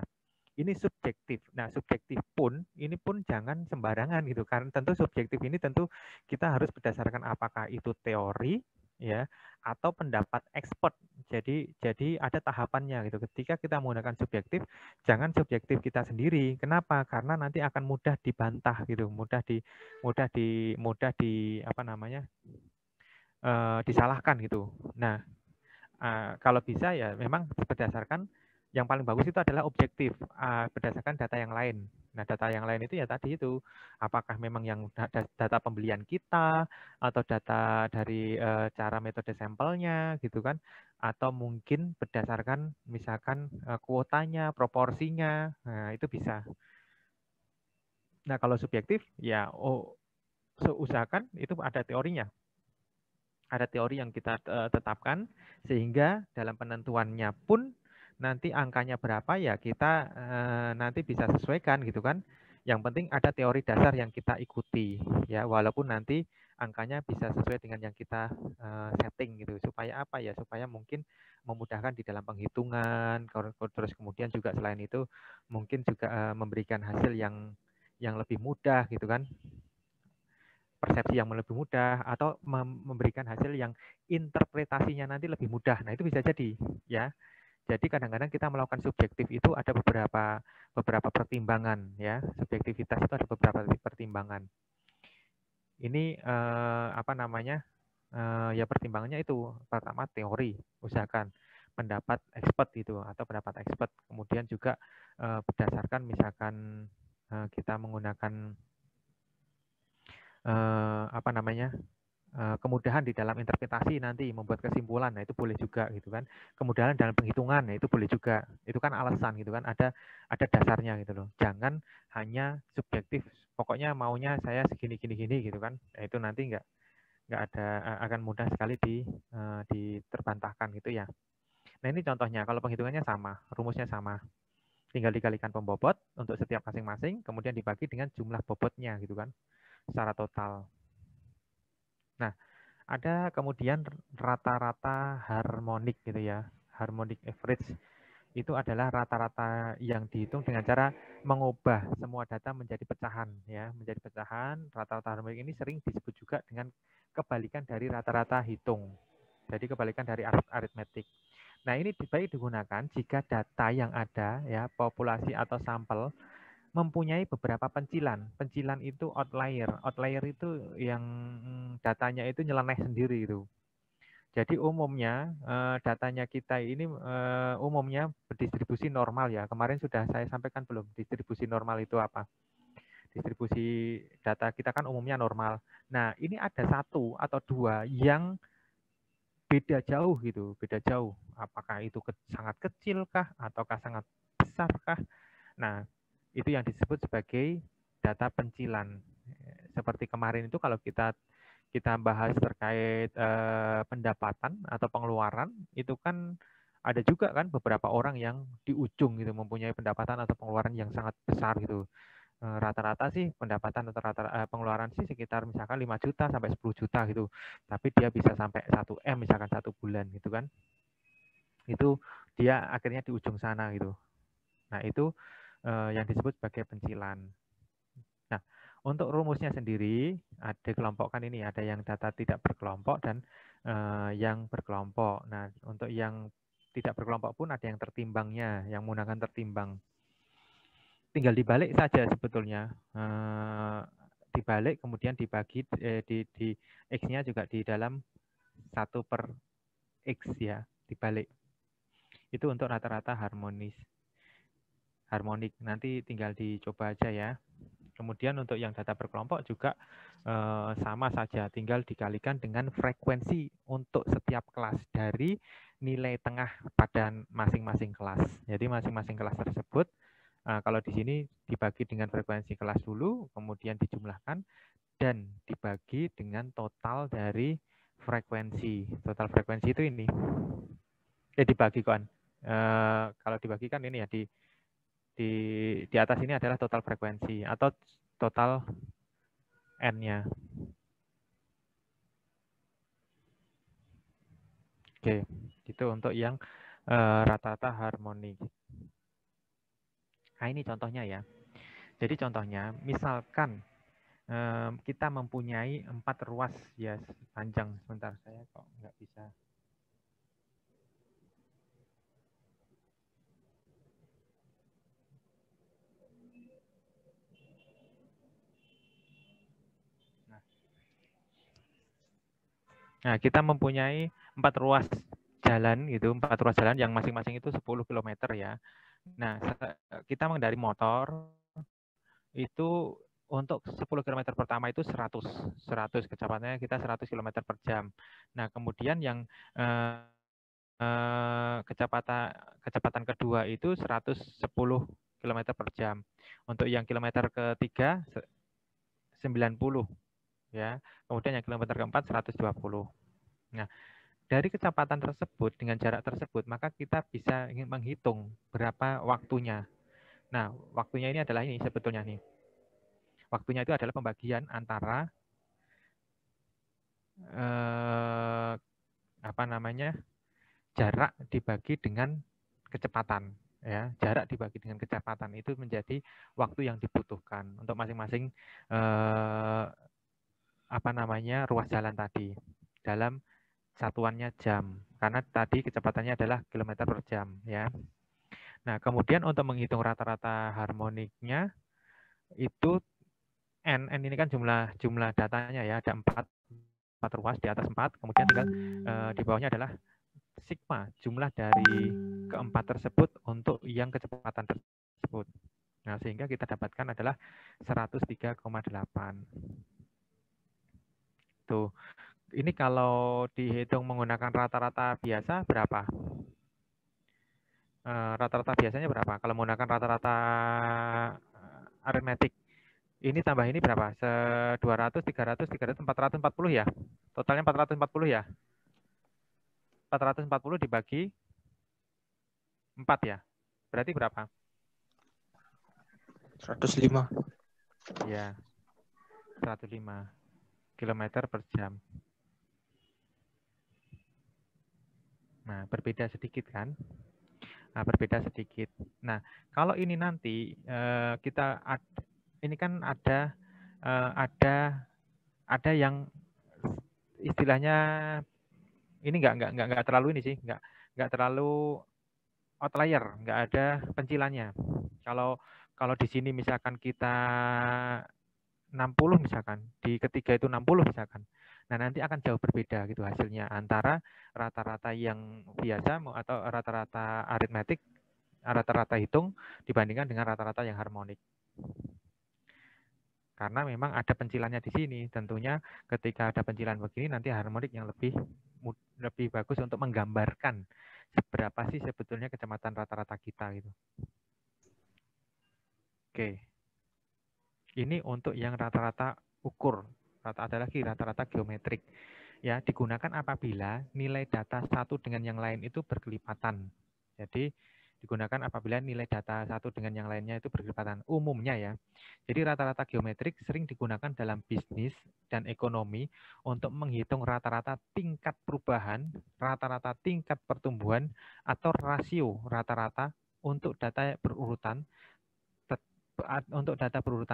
ini subjektif. Nah, subjektif pun ini pun jangan sembarangan gitu, karena tentu subjektif ini tentu kita harus berdasarkan apakah itu teori ya, atau pendapat expert. Jadi ada tahapannya gitu. Ketika kita menggunakan subjektif, jangan subjektif kita sendiri. Kenapa? Karena nanti akan mudah dibantah gitu, mudah di apa namanya? Disalahkan gitu. Nah, kalau bisa ya memang berdasarkan yang paling bagus itu adalah objektif, berdasarkan data yang lain. Nah, data yang lain itu ya tadi itu, apakah memang yang data pembelian kita, atau data dari cara metode sampelnya gitu kan, atau mungkin berdasarkan misalkan kuotanya, proporsinya, nah itu bisa. Nah, kalau subjektif ya usahakan itu ada teorinya. Ada teori yang kita tetapkan sehingga dalam penentuannya pun nanti angkanya berapa ya kita nanti bisa sesuaikan gitu kan. Yang penting ada teori dasar yang kita ikuti ya, walaupun nanti angkanya bisa sesuai dengan yang kita setting gitu. Supaya apa ya? Supaya mungkin memudahkan di dalam penghitungan. Terus kemudian juga selain itu mungkin juga memberikan hasil yang lebih mudah gitu kan. Persepsi yang lebih mudah, atau memberikan hasil yang interpretasinya nanti lebih mudah. Nah, itu bisa jadi ya. Jadi kadang-kadang kita melakukan subjektif itu ada beberapa pertimbangan ya. Subjektivitas itu ada beberapa pertimbangan. Ini apa namanya? Ya pertimbangannya itu pertama teori, usahakan pendapat expert itu atau pendapat expert. Kemudian juga berdasarkan misalkan kita menggunakan apa namanya, kemudahan di dalam interpretasi nanti membuat kesimpulan, nah itu boleh juga gitu kan. Kemudahan dalam penghitungan, nah itu boleh juga. Itu kan alasan gitu kan, ada dasarnya gitu loh. Jangan hanya subjektif, pokoknya maunya saya segini gini gitu kan. Nah, itu nanti nggak ada, akan mudah sekali diterbantahkan gitu ya. Nah, ini contohnya, kalau penghitungannya sama, rumusnya sama. Tinggal dikalikan pembobot untuk setiap masing-masing, kemudian dibagi dengan jumlah bobotnya gitu kan, secara total. Nah, ada kemudian rata-rata harmonik gitu ya. Harmonic average itu adalah rata-rata yang dihitung dengan cara mengubah semua data menjadi pecahan ya, menjadi pecahan. Rata-rata harmonik ini sering disebut juga dengan kebalikan dari rata-rata hitung. Jadi kebalikan dari aritmetik. Nah, ini baik digunakan jika data yang ada ya, populasi atau sampel mempunyai beberapa pencilan. Pencilan itu outlier. Outlier itu yang datanya itu nyeleneh sendiri itu. Jadi umumnya datanya kita ini umumnya berdistribusi normal ya. Kemarin sudah saya sampaikan belum distribusi normal itu apa? Distribusi data kita kan umumnya normal. Nah, ini ada satu atau dua yang beda jauh gitu, beda jauh. Apakah itu sangat kecil kah ataukah sangat besar kah? Nah, itu yang disebut sebagai data pencilan. Seperti kemarin itu kalau kita bahas terkait pendapatan atau pengeluaran, itu kan ada juga kan beberapa orang yang di ujung gitu mempunyai pendapatan atau pengeluaran yang sangat besar gitu. Rata-rata sih pendapatan atau rata pengeluaran sih sekitar misalkan 5 juta sampai 10 juta gitu. Tapi dia bisa sampai 1 M misalkan 1 bulan gitu kan. Itu dia akhirnya di ujung sana gitu. Nah, itu yang disebut sebagai pencilan. Nah, untuk rumusnya sendiri ada kelompokkan ini, ada yang data tidak berkelompok dan yang berkelompok. Nah, untuk yang tidak berkelompok pun ada yang tertimbangnya, yang menggunakan tertimbang. Tinggal dibalik saja sebetulnya. Dibalik kemudian dibagi di X-nya juga di dalam 1/X ya, dibalik. Itu untuk rata-rata harmonik. Nanti tinggal dicoba aja ya. Kemudian untuk yang data berkelompok juga sama saja, tinggal dikalikan dengan frekuensi untuk setiap kelas dari nilai tengah pada masing-masing kelas. Jadi masing-masing kelas tersebut kalau di sini dibagi dengan frekuensi kelas dulu, kemudian dijumlahkan dan dibagi dengan total dari frekuensi. Total frekuensi itu ini. Dibagi kan. Kalau dibagi kan ini ya di atas ini adalah total frekuensi atau total N-nya. Oke, itu untuk yang rata-rata harmonik. Nah, ini contohnya ya. Jadi contohnya, misalkan kita mempunyai 4 ruas ya panjang. Sebentar, saya kok nggak bisa. Nah, kita mempunyai 4 ruas jalan gitu, 4 ruas jalan yang masing-masing itu 10 km ya. Nah, kita mengendari motor itu untuk 10 km pertama itu 100 kecepatannya kita 100 km per jam. Nah, kemudian yang kecepatan kedua itu 110 km per jam. Untuk yang kilometer ketiga 90 ya. Kemudian yang kilometer keempat 120. Nah, dari kecepatan tersebut dengan jarak tersebut maka kita bisa menghitung berapa waktunya. Nah, waktunya ini adalah ini sebetulnya nih. Waktunya itu adalah pembagian antara jarak dibagi dengan kecepatan ya. Jarak dibagi dengan kecepatan itu menjadi waktu yang dibutuhkan untuk masing-masing ruas jalan tadi dalam satuannya jam. Karena tadi kecepatannya adalah kilometer per jam ya. Nah, kemudian untuk menghitung rata-rata harmoniknya itu N ini kan jumlah datanya ya, ada 4 ruas di atas 4, kemudian tinggal di bawahnya adalah sigma, jumlah dari keempat tersebut untuk yang kecepatan tersebut. Nah, sehingga kita dapatkan adalah 103,8. Tuh. Ini kalau dihitung menggunakan rata-rata biasa berapa? Rata-rata biasanya berapa? Kalau menggunakan rata-rata aritmetik. Ini tambah ini berapa? 200, 300, 300, 440 ya? Totalnya 440 ya? 440 dibagi 4 ya? Berarti berapa? 105. Ya, 105 km per jam. Nah, berbeda sedikit kan? Nah, berbeda sedikit. Nah, kalau ini nanti ini kan ada yang istilahnya ini nggak terlalu ini sih, nggak terlalu outlier, nggak ada pencilannya. Kalau di sini misalkan kita 60 misalkan, di ketiga itu 60 misalkan. Nah, nanti akan jauh berbeda gitu hasilnya antara rata-rata yang biasa atau rata-rata aritmetik, rata-rata hitung dibandingkan dengan rata-rata yang harmonik. Karena memang ada pencilannya di sini. Tentunya ketika ada pencilan begini nanti harmonik yang lebih bagus untuk menggambarkan seberapa sih sebetulnya kecepatan rata-rata kita gitu. Oke. Ini untuk yang rata-rata ukur. Ada lagi rata-rata geometrik. Ya, digunakan apabila nilai data satu dengan yang lain itu berkelipatan. Jadi digunakan apabila nilai data satu dengan yang lainnya itu berkelipatan. Umumnya ya. Jadi rata-rata geometrik sering digunakan dalam bisnis dan ekonomi untuk menghitung rata-rata tingkat perubahan, rata-rata tingkat pertumbuhan, atau rasio rata-rata untuk data berurutan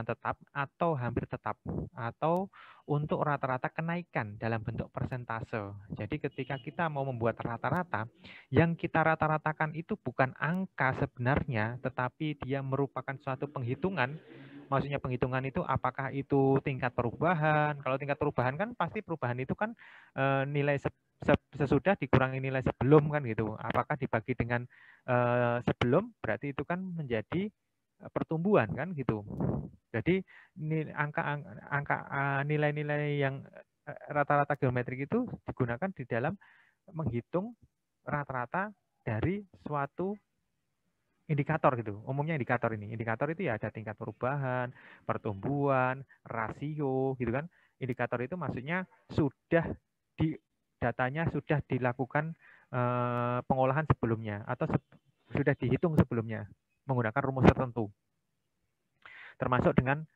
tetap atau hampir tetap, atau untuk rata-rata kenaikan dalam bentuk persentase. Jadi ketika kita mau membuat rata-rata, yang kita rata-ratakan itu bukan angka sebenarnya, tetapi dia merupakan suatu penghitungan. Maksudnya penghitungan itu apakah itu tingkat perubahan. Kalau tingkat perubahan kan pasti perubahan itu kan nilai sesudah dikurangi nilai sebelum kan gitu. Apakah dibagi dengan sebelum, berarti itu kan menjadi pertumbuhan kan gitu. Jadi nilai-nilai yang rata-rata geometrik itu digunakan di dalam menghitung rata-rata dari suatu indikator gitu. Umumnya indikator ini. Indikator itu ya ada tingkat perubahan, pertumbuhan, rasio gitu kan. Indikator itu maksudnya datanya sudah dilakukan pengolahan sebelumnya atau sudah dihitung sebelumnya menggunakan rumus tertentu, termasuk dengan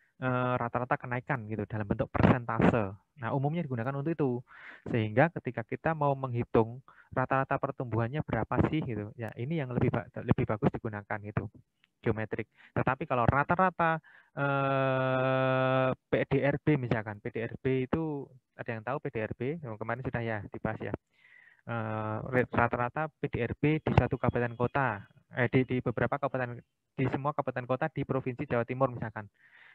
rata-rata kenaikan gitu dalam bentuk persentase. Nah, umumnya digunakan untuk itu. Sehingga ketika kita mau menghitung rata-rata pertumbuhannya berapa sih gitu. Ya, ini yang lebih bagus digunakan gitu, geometrik. Tetapi kalau rata-rata PED PDRB misalkan. PDRB itu ada yang tahu PDRB? Kemarin sudah ya dibahas ya. Rata-rata PDRB di suatu kabupaten kota, di beberapa kabupaten, di semua kabupaten kota di Provinsi Jawa Timur misalkan.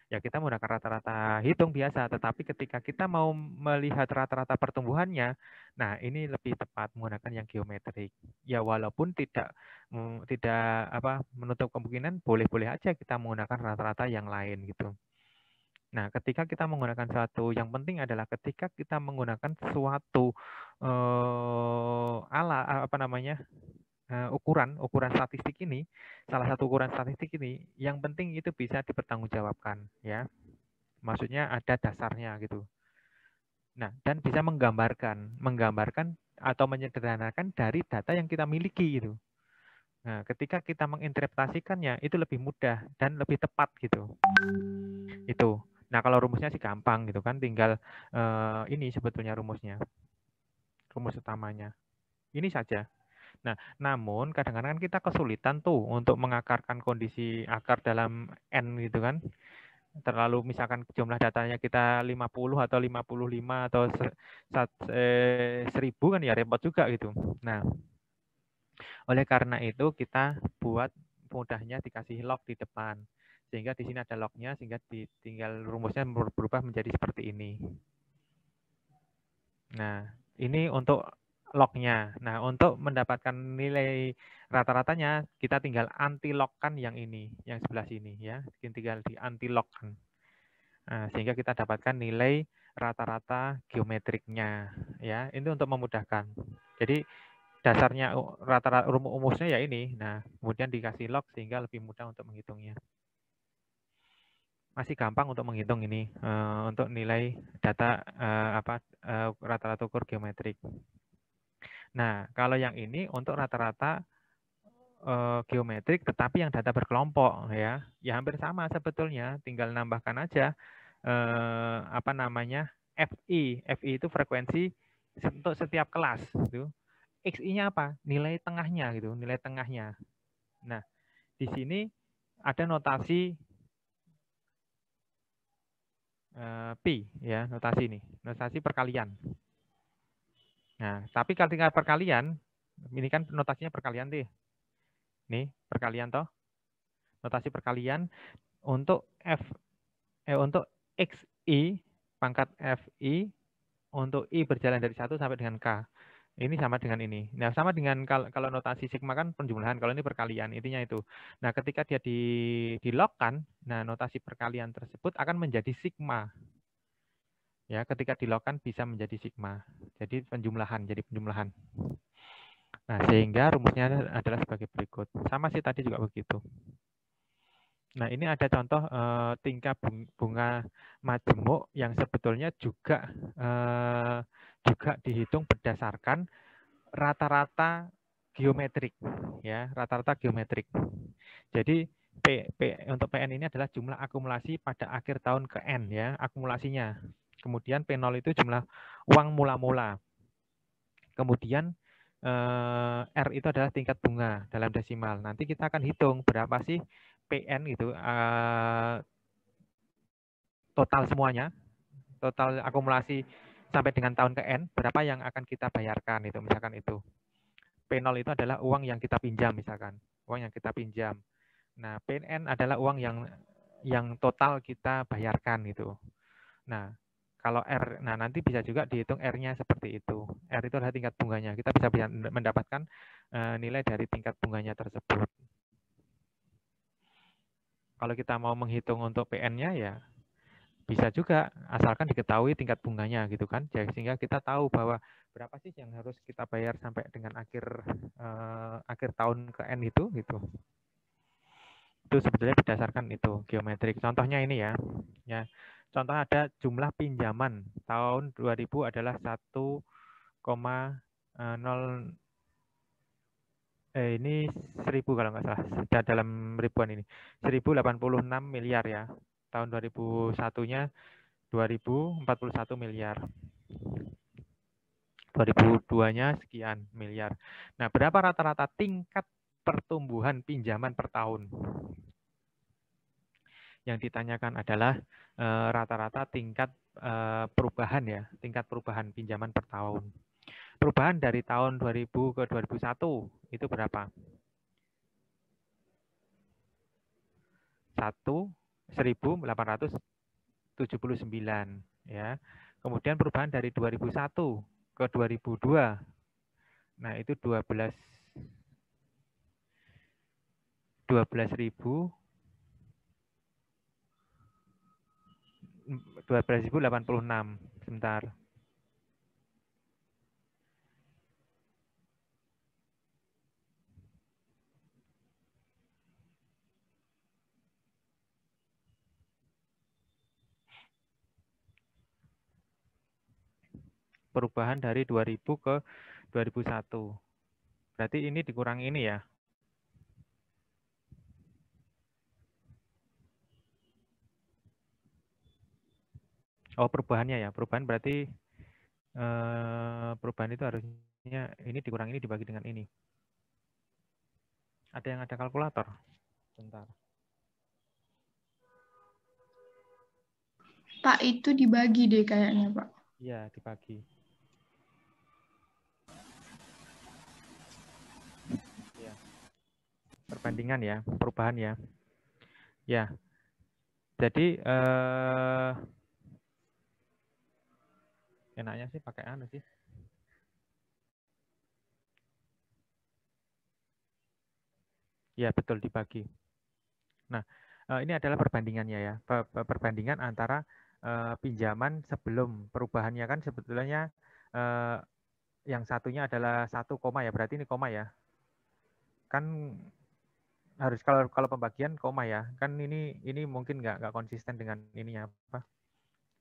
Ya kita menggunakan rata-rata hitung biasa, tetapi ketika kita mau melihat rata-rata pertumbuhannya, nah ini lebih tepat menggunakan yang geometrik. Ya walaupun tidak menutup kemungkinan boleh-boleh aja kita menggunakan rata-rata yang lain gitu. Nah, ketika kita menggunakan suatu, yang penting adalah ketika kita menggunakan suatu ukuran statistik ini, salah satu ukuran statistik ini, yang penting itu bisa dipertanggungjawabkan, ya. Maksudnya ada dasarnya gitu. Nah, dan bisa menggambarkan atau menyederhanakan dari data yang kita miliki gitu. Nah, ketika kita menginterpretasikannya itu lebih mudah dan lebih tepat gitu. Itu. Nah, kalau rumusnya sih gampang gitu kan, tinggal ini sebetulnya rumusnya. Rumus utamanya. Ini saja. Nah, namun kadang-kadang kita kesulitan tuh untuk mengakarkan kondisi akar dalam N gitu kan. Terlalu misalkan jumlah datanya kita 50 atau 55 atau 1000 kan ya repot juga gitu. Nah, oleh karena itu kita buat mudahnya dikasih log di depan. Sehingga di sini ada lognya, sehingga tinggal rumusnya berubah menjadi seperti ini. Nah, ini untuk lognya. Nah, untuk mendapatkan nilai rata-ratanya, kita tinggal anti-logkan yang ini, yang sebelah sini ya. Tinggal di anti-logkan. Nah, sehingga kita dapatkan nilai rata-rata geometriknya ya. Ini untuk memudahkan. Jadi dasarnya rata-rata rumusnya ya ini. Nah, kemudian dikasih log sehingga lebih mudah untuk menghitungnya. Masih gampang untuk menghitung ini untuk nilai data rata-rata ukur geometrik. Nah, kalau yang ini untuk rata-rata geometrik tetapi yang data berkelompok ya. Ya hampir sama sebetulnya, tinggal nambahkan aja FI. FI itu frekuensi untuk setiap kelas gitu. XI-nya apa? Nilai tengahnya gitu, nilai tengahnya. Nah, di sini ada notasi pi ya, notasi ini, notasi perkalian. Nah, tapi ketika perkalian, ini kan notasinya perkalian deh. Nih, perkalian toh. Notasi perkalian untuk untuk XI pangkat FI untuk I berjalan dari 1 sampai dengan K. Ini sama dengan ini. Nah, sama dengan kalau notasi sigma kan penjumlahan, kalau ini perkalian, intinya itu. Nah, ketika dia dilogkan, nah notasi perkalian tersebut akan menjadi sigma. Ya, ketika dilogkan bisa menjadi sigma. Jadi jadi penjumlahan. Nah, sehingga rumusnya adalah sebagai berikut. Sama sih tadi juga begitu. Nah, ini ada contoh tingkat bunga majemuk yang sebetulnya juga dihitung berdasarkan rata-rata geometrik, ya, rata-rata geometrik. Jadi untuk PN ini adalah jumlah akumulasi pada akhir tahun ke N, ya, akumulasinya. Kemudian P0 itu jumlah uang mula-mula. Kemudian R itu adalah tingkat bunga dalam desimal. Nanti kita akan hitung berapa sih PN itu total semuanya, total akumulasi sampai dengan tahun ke N, berapa yang akan kita bayarkan itu, misalkan itu. P0 itu adalah uang yang kita pinjam misalkan, uang yang kita pinjam. Nah, PN adalah uang yang total kita bayarkan gitu. Nah, kalau R, nah nanti bisa juga dihitung R-nya seperti itu. R itu adalah tingkat bunganya. Kita bisa mendapatkan nilai dari tingkat bunganya tersebut. Kalau kita mau menghitung untuk PN-nya ya bisa juga, asalkan diketahui tingkat bunganya gitu kan. Jadi sehingga kita tahu bahwa berapa sih yang harus kita bayar sampai dengan akhir tahun ke N itu gitu. Itu sebetulnya berdasarkan itu geometrik. Contohnya ini ya. Contoh ada jumlah pinjaman tahun 2000 adalah 1,0 ini 1000 kalau nggak salah, sudah dalam ribuan ini. 1086 miliar ya. Tahun 2001-nya 2041 miliar. 2002-nya sekian miliar. Nah, berapa rata-rata tingkat pertumbuhan pinjaman per tahun? Yang ditanyakan adalah rata-rata tingkat perubahan ya, tingkat perubahan pinjaman per tahun. Perubahan dari tahun 2000 ke 2001 itu berapa? 1.879 ya. Kemudian perubahan dari 2001 ke 2002. Nah, itu 12.086. Sebentar. Perubahan dari 2000 ke 2001. Berarti ini dikurangi ini ya. Oh, perubahannya ya. Perubahan berarti perubahan itu harusnya ini dikurangi ini dibagi dengan ini. Ada yang ada kalkulator? Bentar. Pak, itu dibagi deh kayaknya, Pak. Iya, dibagi. Ya. Perbandingan ya, perubahan ya. Ya. Jadi enaknya sih pakai anu sih. Ya, betul dibagi. Nah, ini adalah perbandingannya ya. Perbandingan antara pinjaman sebelum perubahannya kan sebetulnya yang satunya adalah 1 koma ya, berarti ini koma ya. Kan harus kalau pembagian koma ya. Kan ini mungkin nggak konsisten dengan ininya apa.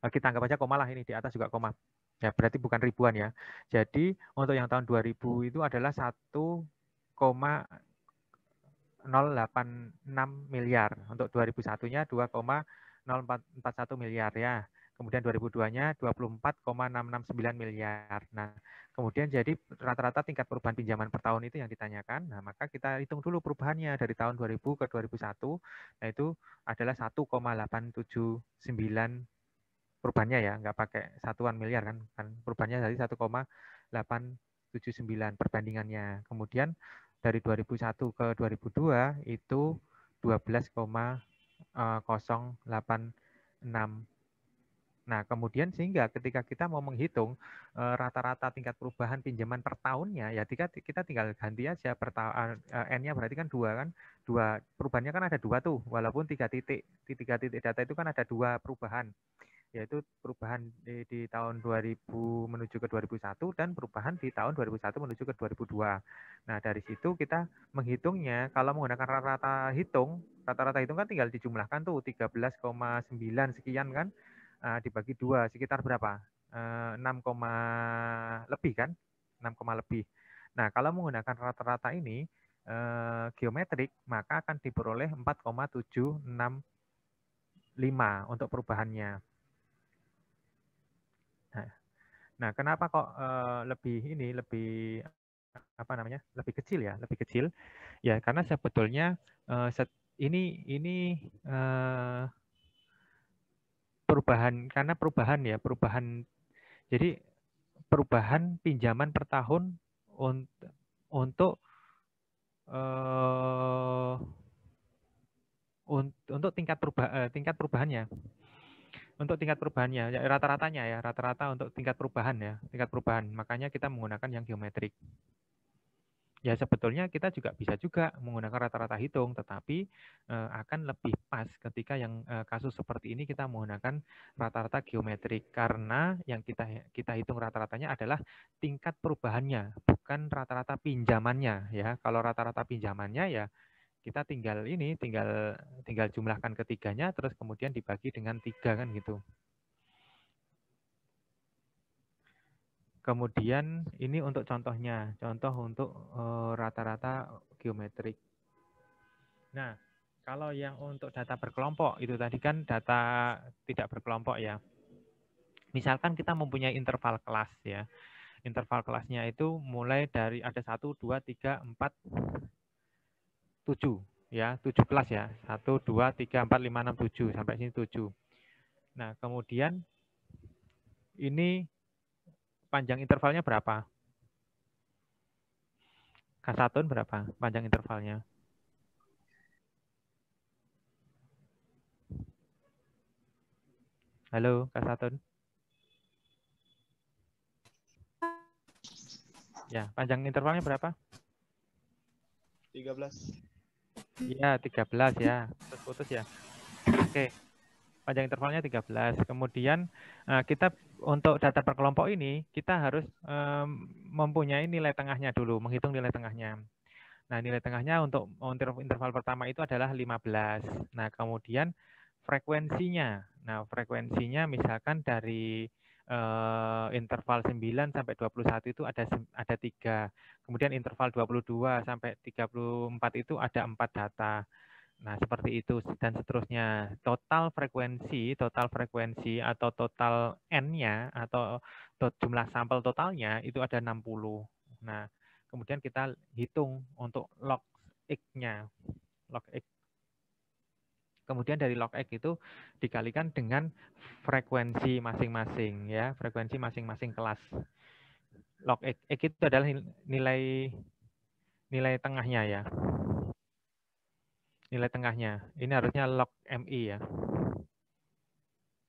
Kita anggap aja koma lah, ini di atas juga koma. Ya, berarti bukan ribuan ya. Jadi untuk yang tahun 2000 itu adalah 1,086 miliar. Untuk 2001-nya 2,0441 miliar ya. Kemudian 2002-nya 24,669 miliar. Nah, kemudian jadi rata-rata tingkat perubahan pinjaman per tahun itu yang ditanyakan. Nah, maka kita hitung dulu perubahannya dari tahun 2000 ke 2001. Nah, itu adalah 1,879 perubahannya ya, nggak pakai satuan miliar kan perubahannya dari 1,879 perbandingannya. Kemudian dari 2001 ke 2002 itu 12,086. Nah, kemudian sehingga ketika kita mau menghitung rata-rata tingkat perubahan pinjaman per tahunnya, ya kita tinggal ganti aja per N-nya berarti kan 2 kan. 2 perubahannya kan ada 2 tuh, walaupun 3 titik. Di 3 titik data itu kan ada 2 perubahan, yaitu perubahan di tahun 2000 menuju ke 2001 dan perubahan di tahun 2001 menuju ke 2002. Nah, dari situ kita menghitungnya kalau menggunakan rata-rata hitung kan tinggal dijumlahkan tuh 13,9 sekian kan, dibagi 2 sekitar berapa? 6, lebih kan? 6, lebih. Nah, kalau menggunakan rata-rata ini geometrik, maka akan diperoleh 4,765 untuk perubahannya. Nah, kenapa kok lebih kecil ya, lebih kecil? Ya, karena sebetulnya ini perubahan jadi perubahan pinjaman per tahun untuk tingkat perubahannya. Untuk tingkat perubahannya, ya, rata-rata untuk tingkat perubahan. Makanya kita menggunakan yang geometrik. Ya, sebetulnya kita bisa juga menggunakan rata-rata hitung, tetapi akan lebih pas ketika yang kasus seperti ini kita menggunakan rata-rata geometrik, karena yang kita hitung rata-ratanya adalah tingkat perubahannya, bukan rata-rata pinjamannya ya. Kalau rata-rata pinjamannya ya kita tinggal jumlahkan ketiganya, terus kemudian dibagi dengan 3 kan gitu. Kemudian ini untuk contohnya, contoh untuk rata-rata geometrik. Nah, kalau yang untuk data berkelompok, itu tadi kan data tidak berkelompok ya. Misalkan kita mempunyai interval kelas ya. Interval kelasnya itu mulai dari ada 1, 2, 3, 4, 7 ya, 7 kelas ya. 1, 2, 3, 4, 5, 6, 7. Sampai sini 7. Nah, kemudian ini panjang intervalnya berapa? Kak Satun berapa panjang intervalnya? Halo, Kak Satun. Ya, panjang intervalnya berapa? 13. Iya, 13 ya. Putus ya. Oke. Panjang intervalnya 13. Kemudian kita untuk data per kelompok ini, kita harus mempunyai nilai tengahnya dulu, menghitung nilai tengahnya. Nah, nilai tengahnya untuk interval pertama itu adalah 15. Nah, kemudian frekuensinya. Nah, frekuensinya misalkan dari interval 9 sampai 21 itu ada 3. Kemudian interval 22 sampai 34 itu ada 4 data. Nah, seperti itu dan seterusnya. Total frekuensi atau total N-nya atau jumlah sampel totalnya itu ada 60. Nah, kemudian kita hitung untuk log X-nya. Log X. Kemudian dari log X itu dikalikan dengan frekuensi masing-masing ya, frekuensi masing-masing kelas. Log X itu adalah nilai tengahnya ya. Nilai tengahnya. Ini harusnya log MI ya.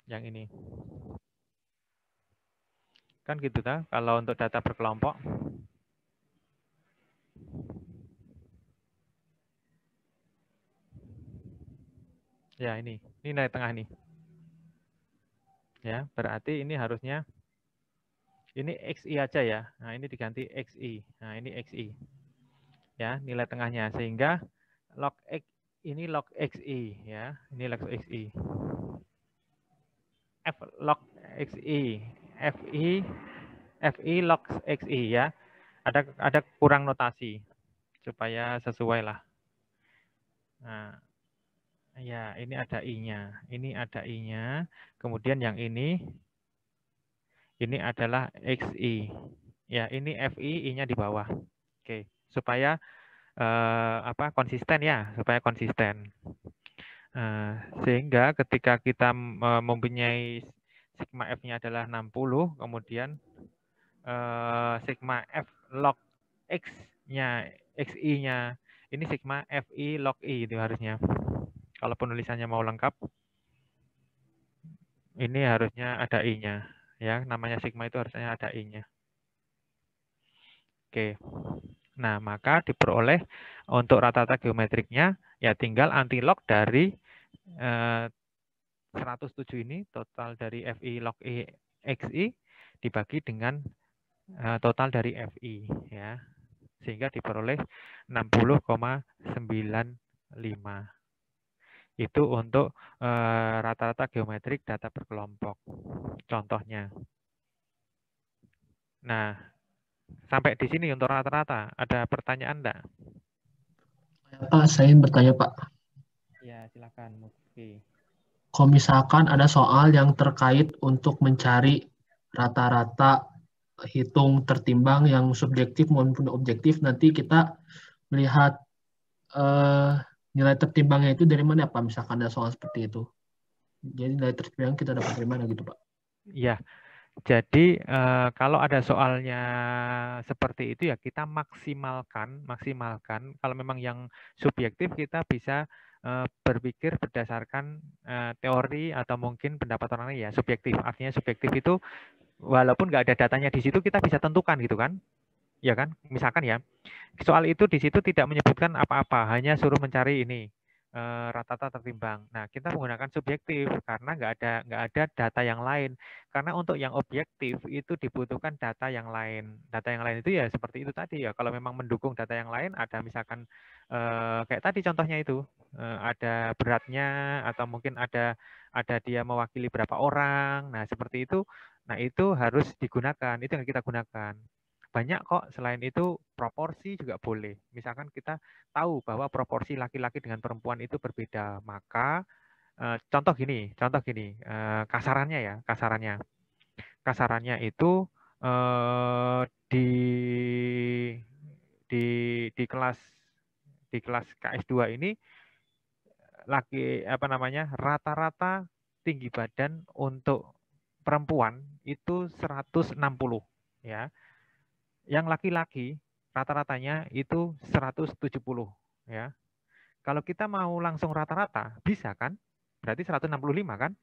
Yang ini. Kan gitu ta, kalau untuk data berkelompok. Ya, ini nilai tengah nih. Ya, berarti ini harusnya ini XI aja ya. Nah, ini diganti XI. Nah, ini XI. Ya, nilai tengahnya sehingga log X ini log XI ya. Ini log XI. F log XI, FI log XI ya. Ada kurang notasi supaya sesuai lah. Nah, ya, ini ada I-nya. Ini ada I-nya. Kemudian yang ini adalah XI. Ya, ini FI, I-nya di bawah. Oke, supaya konsisten ya, supaya konsisten. Sehingga ketika kita mempunyai sigma F-nya adalah 60, kemudian sigma F log X-nya, XI-nya, ini sigma FI log I itu harusnya. Kalau penulisannya mau lengkap, ini harusnya ada I-nya. Ya, namanya sigma itu harusnya ada I-nya. Oke. Nah, maka diperoleh untuk rata-rata geometriknya, ya tinggal antilog dari 107 ini, total dari FI log I XI, dibagi dengan total dari FI. Ya. Sehingga diperoleh 60,95. Itu untuk rata-rata geometrik data berkelompok. Contohnya. Nah, sampai di sini untuk rata-rata. Ada pertanyaan enggak? Pak, saya ingin bertanya, Pak. Ya, silakan. Oke. Kalau misalkan ada soal yang terkait untuk mencari rata-rata hitung tertimbang yang subjektif maupun objektif, nanti kita melihat nilai tertimbangnya itu dari mana, Pak? Misalkan ada soal seperti itu. Jadi nilai tertimbang kita dapat dari mana gitu, Pak? Iya. Jadi kalau ada soalnya seperti itu ya kita maksimalkan. Kalau memang yang subjektif kita bisa berpikir berdasarkan teori atau mungkin pendapat orang lain ya subjektif. Artinya subjektif itu walaupun nggak ada datanya di situ kita bisa tentukan gitu kan, ya kan? Misalkan ya soal itu di situ tidak menyebutkan apa-apa, hanya suruh mencari ini rata-rata tertimbang. Nah, kita menggunakan subjektif karena nggak ada data yang lain. Karena untuk yang objektif itu dibutuhkan data yang lain. Data yang lain itu ya seperti itu tadi ya. Kalau memang mendukung data yang lain, ada misalkan kayak tadi contohnya itu ada beratnya atau mungkin ada dia mewakili berapa orang. Nah, seperti itu. Nah, itu harus digunakan. Itu yang kita gunakan. Banyak kok selain itu proporsi juga boleh. Misalkan kita tahu bahwa proporsi laki-laki dengan perempuan itu berbeda, maka contoh gini, kasarannya itu di kelas di kelas KS2 ini rata-rata tinggi badan untuk perempuan itu 160 ya. Yang laki-laki rata-ratanya itu 170 ya. Kalau kita mau langsung rata-rata bisa kan? Berarti 165 kan?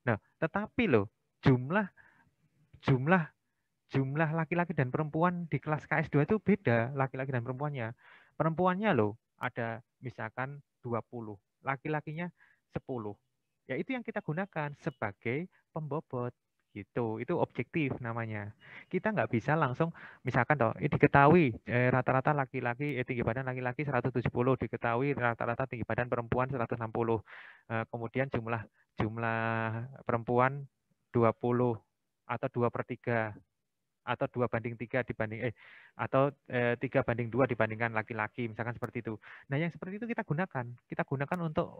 Nah, tetapi loh jumlah laki-laki dan perempuan di kelas KS2 itu beda, laki-laki dan perempuannya. Perempuannya loh ada misalkan 20, laki-lakinya 10. Ya itu yang kita gunakan sebagai pembobot gitu. Itu objektif namanya. Kita nggak bisa langsung misalkan toh ini diketahui rata-rata laki-laki tinggi badan laki-laki 170, diketahui rata-rata tinggi badan perempuan 160. Kemudian jumlah perempuan 20 atau 2/3 atau 2/3 dibanding atau 3/2 dibandingkan laki-laki, misalkan seperti itu. Nah, yang seperti itu kita gunakan untuk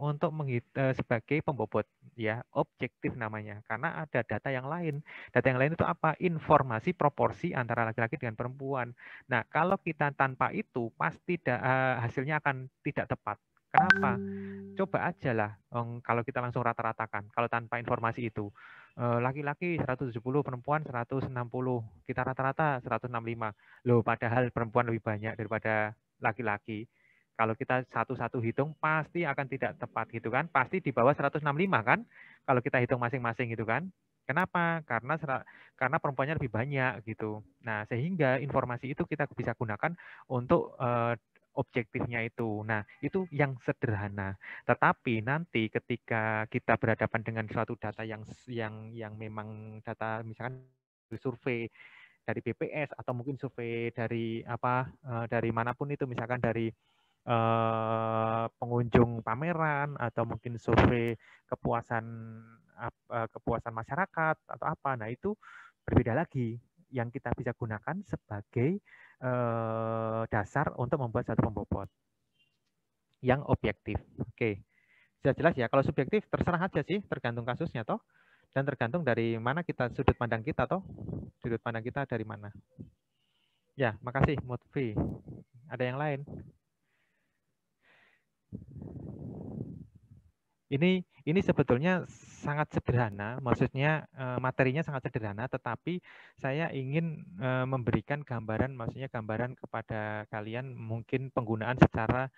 sebagai pembobot ya, objektif namanya. Karena ada data yang lain. Data yang lain itu apa? Informasi proporsi antara laki-laki dengan perempuan. Nah, kalau kita tanpa itu pasti hasilnya akan tidak tepat. Kenapa? Coba aja lah kalau kita langsung rata-ratakan, kalau tanpa informasi itu. Laki-laki 170, perempuan 160. Kita rata-rata 165. Loh, padahal perempuan lebih banyak daripada laki-laki. Kalau kita satu-satu hitung pasti akan tidak tepat gitu kan? Pasti di bawah 165 kan? Kalau kita hitung masing-masing gitu kan? Kenapa? Karena perempuannya lebih banyak gitu. Nah, sehingga informasi itu kita bisa gunakan untuk objektifnya itu. Nah, itu yang sederhana. Tetapi nanti ketika kita berhadapan dengan suatu data yang memang data misalkan survei dari BPS atau mungkin survei dari dari manapun itu, misalkan dari pengunjung pameran atau mungkin survei kepuasan masyarakat atau apa. Nah, itu berbeda lagi yang kita bisa gunakan sebagai dasar untuk membuat satu pembobot yang objektif. Oke, sudah jelas ya. Kalau subjektif terserah aja sih, tergantung kasusnya toh, dan tergantung dari mana kita sudut pandang kita toh, sudut pandang kita dari mana. Ya, makasih Mutfi. Ada yang lain? Ini sebetulnya sangat sederhana, maksudnya materinya sangat sederhana, tetapi saya ingin memberikan gambaran, maksudnya gambaran kepada kalian mungkin penggunaan secara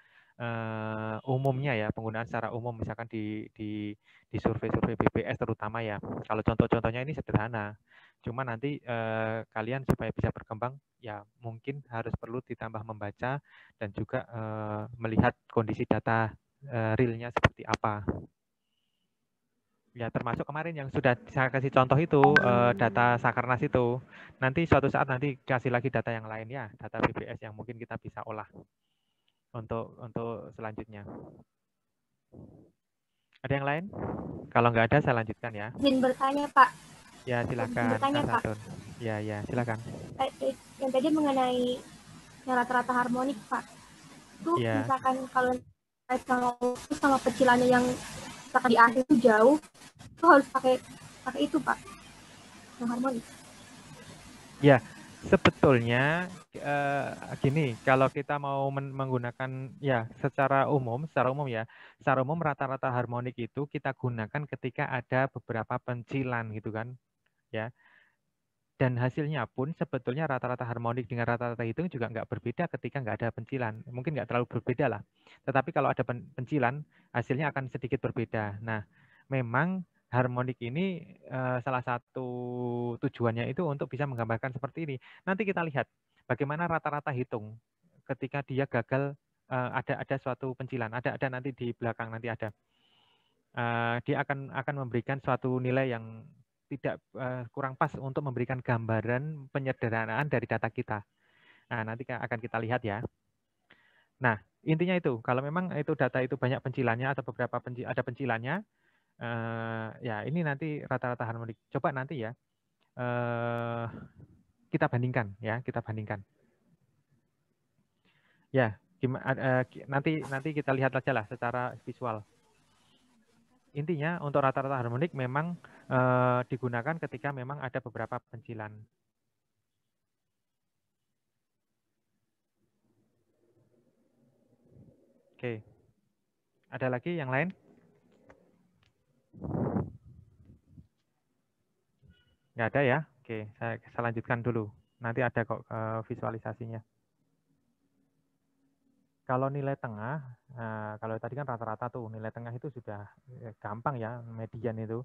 umumnya ya, penggunaan secara umum misalkan di survei-survei BPS terutama ya. Kalau contoh-contohnya ini sederhana, cuma nanti kalian supaya bisa berkembang ya mungkin harus perlu ditambah membaca dan juga melihat kondisi data realnya seperti apa. Ya, termasuk kemarin yang sudah saya kasih contoh itu, data Sakernas itu. Nanti suatu saat nanti kasih lagi data yang lain ya, data BPS yang mungkin kita bisa olah untuk selanjutnya. Ada yang lain? Kalau nggak ada, saya lanjutkan ya. Izin bertanya, Pak. Ya, silakan. Bertanya, Pak. Ya, silakan. Yang tadi mengenai rata-rata harmonik, Pak. Itu ya. Misalkan kalau sama kecilannya yang misalkan di akhir itu jauh, itu harus pakai itu, Pak, yang harmonik. Ya, sebetulnya gini, kalau kita mau menggunakan ya secara umum ya, secara umum rata-rata harmonik itu kita gunakan ketika ada beberapa pencilan gitu kan, ya. Dan hasilnya pun sebetulnya rata-rata harmonik dengan rata-rata hitung juga nggak berbeda ketika nggak ada pencilan. Mungkin nggak terlalu berbeda lah. Tetapi kalau ada pencilan, hasilnya akan sedikit berbeda. Nah, memang harmonik ini salah satu tujuannya itu untuk bisa menggambarkan seperti ini. Nanti kita lihat bagaimana rata-rata hitung ketika dia gagal ada suatu pencilan. Ada nanti di belakang nanti ada. Dia akan memberikan suatu nilai yang tidak kurang pas untuk memberikan gambaran penyederhanaan dari data kita. Nah, nanti akan kita lihat ya. Nah, intinya itu, kalau memang itu data itu banyak pencilannya atau beberapa ada pencilannya, ya ini nanti rata-rata harmonik. Coba nanti ya, kita bandingkan ya, kita bandingkan. Ya, nanti kita lihat aja lah secara visual. Intinya untuk rata-rata harmonik memang digunakan ketika memang ada beberapa pencilan. Oke. Ada lagi yang lain? Nggak ada ya? Oke, saya lanjutkan dulu. Nanti ada kok visualisasinya. Kalau nilai tengah, kalau tadi kan rata-rata tuh, nilai tengah itu sudah gampang ya, median itu.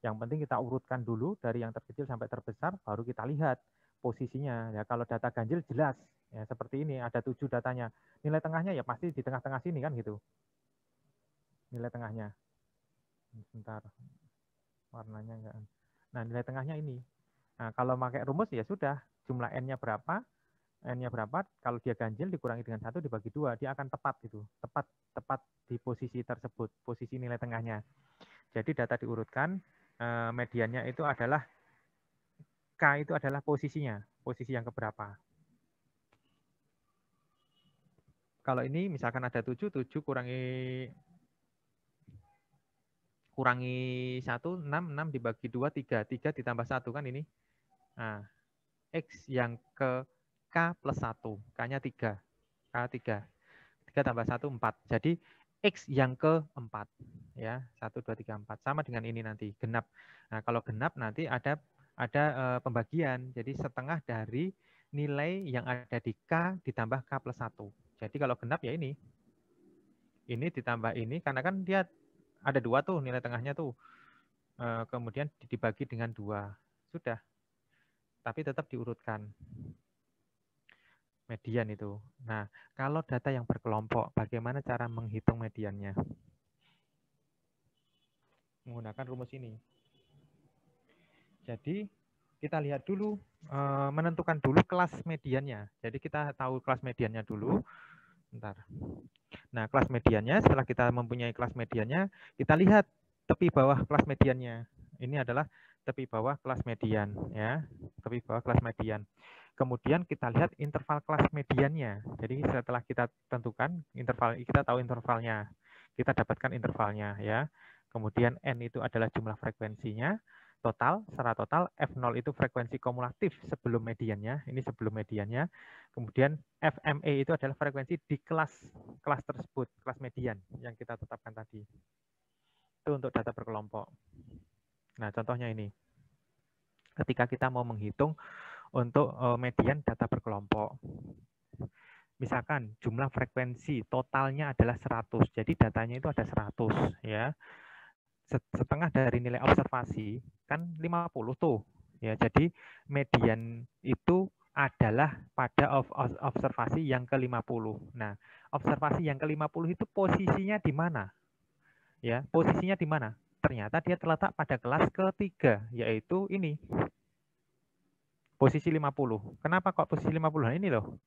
Yang penting kita urutkan dulu dari yang terkecil sampai terbesar, baru kita lihat posisinya. Ya, kalau data ganjil jelas, ya seperti ini, ada 7 datanya. Nilai tengahnya ya pasti di tengah-tengah sini kan gitu. Nilai tengahnya. Sebentar, warnanya enggak. Nah, nilai tengahnya ini. Nah, kalau pakai rumus ya sudah, jumlah N-nya berapa, kalau dia ganjil dikurangi dengan 1 dibagi 2, dia akan tepat gitu. Tepat di posisi tersebut, posisi nilai tengahnya. Jadi data diurutkan, mediannya itu adalah K itu adalah posisinya, posisi yang keberapa. Kalau ini misalkan ada 7 kurangi 1, 6 dibagi 2, 3 ditambah 1 kan ini. Nah, X yang ke K plus 1, K-nya 3, K 3. 3 tambah 1, 4. Jadi X yang ke-4. Ya, 1, 2, 3, 4. Sama dengan ini nanti, genap. Nah, kalau genap nanti ada pembagian. Jadi setengah dari nilai yang ada di K ditambah K plus 1. Jadi kalau genap ya ini. Ini ditambah ini, karena kan dia ada 2 tuh nilai tengahnya tuh. Kemudian dibagi dengan 2. Sudah. Tapi tetap diurutkan. Median itu. Nah, kalau data yang berkelompok, bagaimana cara menghitung mediannya? Menggunakan rumus ini. Jadi, kita lihat dulu, menentukan dulu kelas mediannya. Jadi, kita tahu kelas mediannya dulu. Bentar. Nah, kelas mediannya, setelah kita mempunyai kelas mediannya, kita lihat tepi bawah kelas mediannya. Ini adalah tepi bawah kelas median. Ya, tepi bawah kelas median. Kemudian kita lihat interval kelas mediannya. Jadi setelah kita tentukan interval, kita tahu intervalnya, kita dapatkan intervalnya ya. Kemudian N itu adalah jumlah frekuensinya, total, secara total, F0 itu frekuensi kumulatif sebelum mediannya, ini sebelum mediannya. Kemudian FME itu adalah frekuensi di kelas tersebut, kelas median yang kita tetapkan tadi. Itu untuk data berkelompok. Nah, contohnya ini. Ketika kita mau menghitung untuk median data berkelompok. Misalkan jumlah frekuensi totalnya adalah 100, jadi datanya itu ada 100 ya. Setengah dari nilai observasi kan 50 tuh. Ya, jadi median itu adalah pada observasi yang ke-50. Nah, observasi yang ke-50 itu posisinya di mana? Ya, posisinya di mana? Ternyata dia terletak pada kelas ketiga, yaitu ini. Posisi 50. Kenapa kok posisi 50? Nah, ini loh.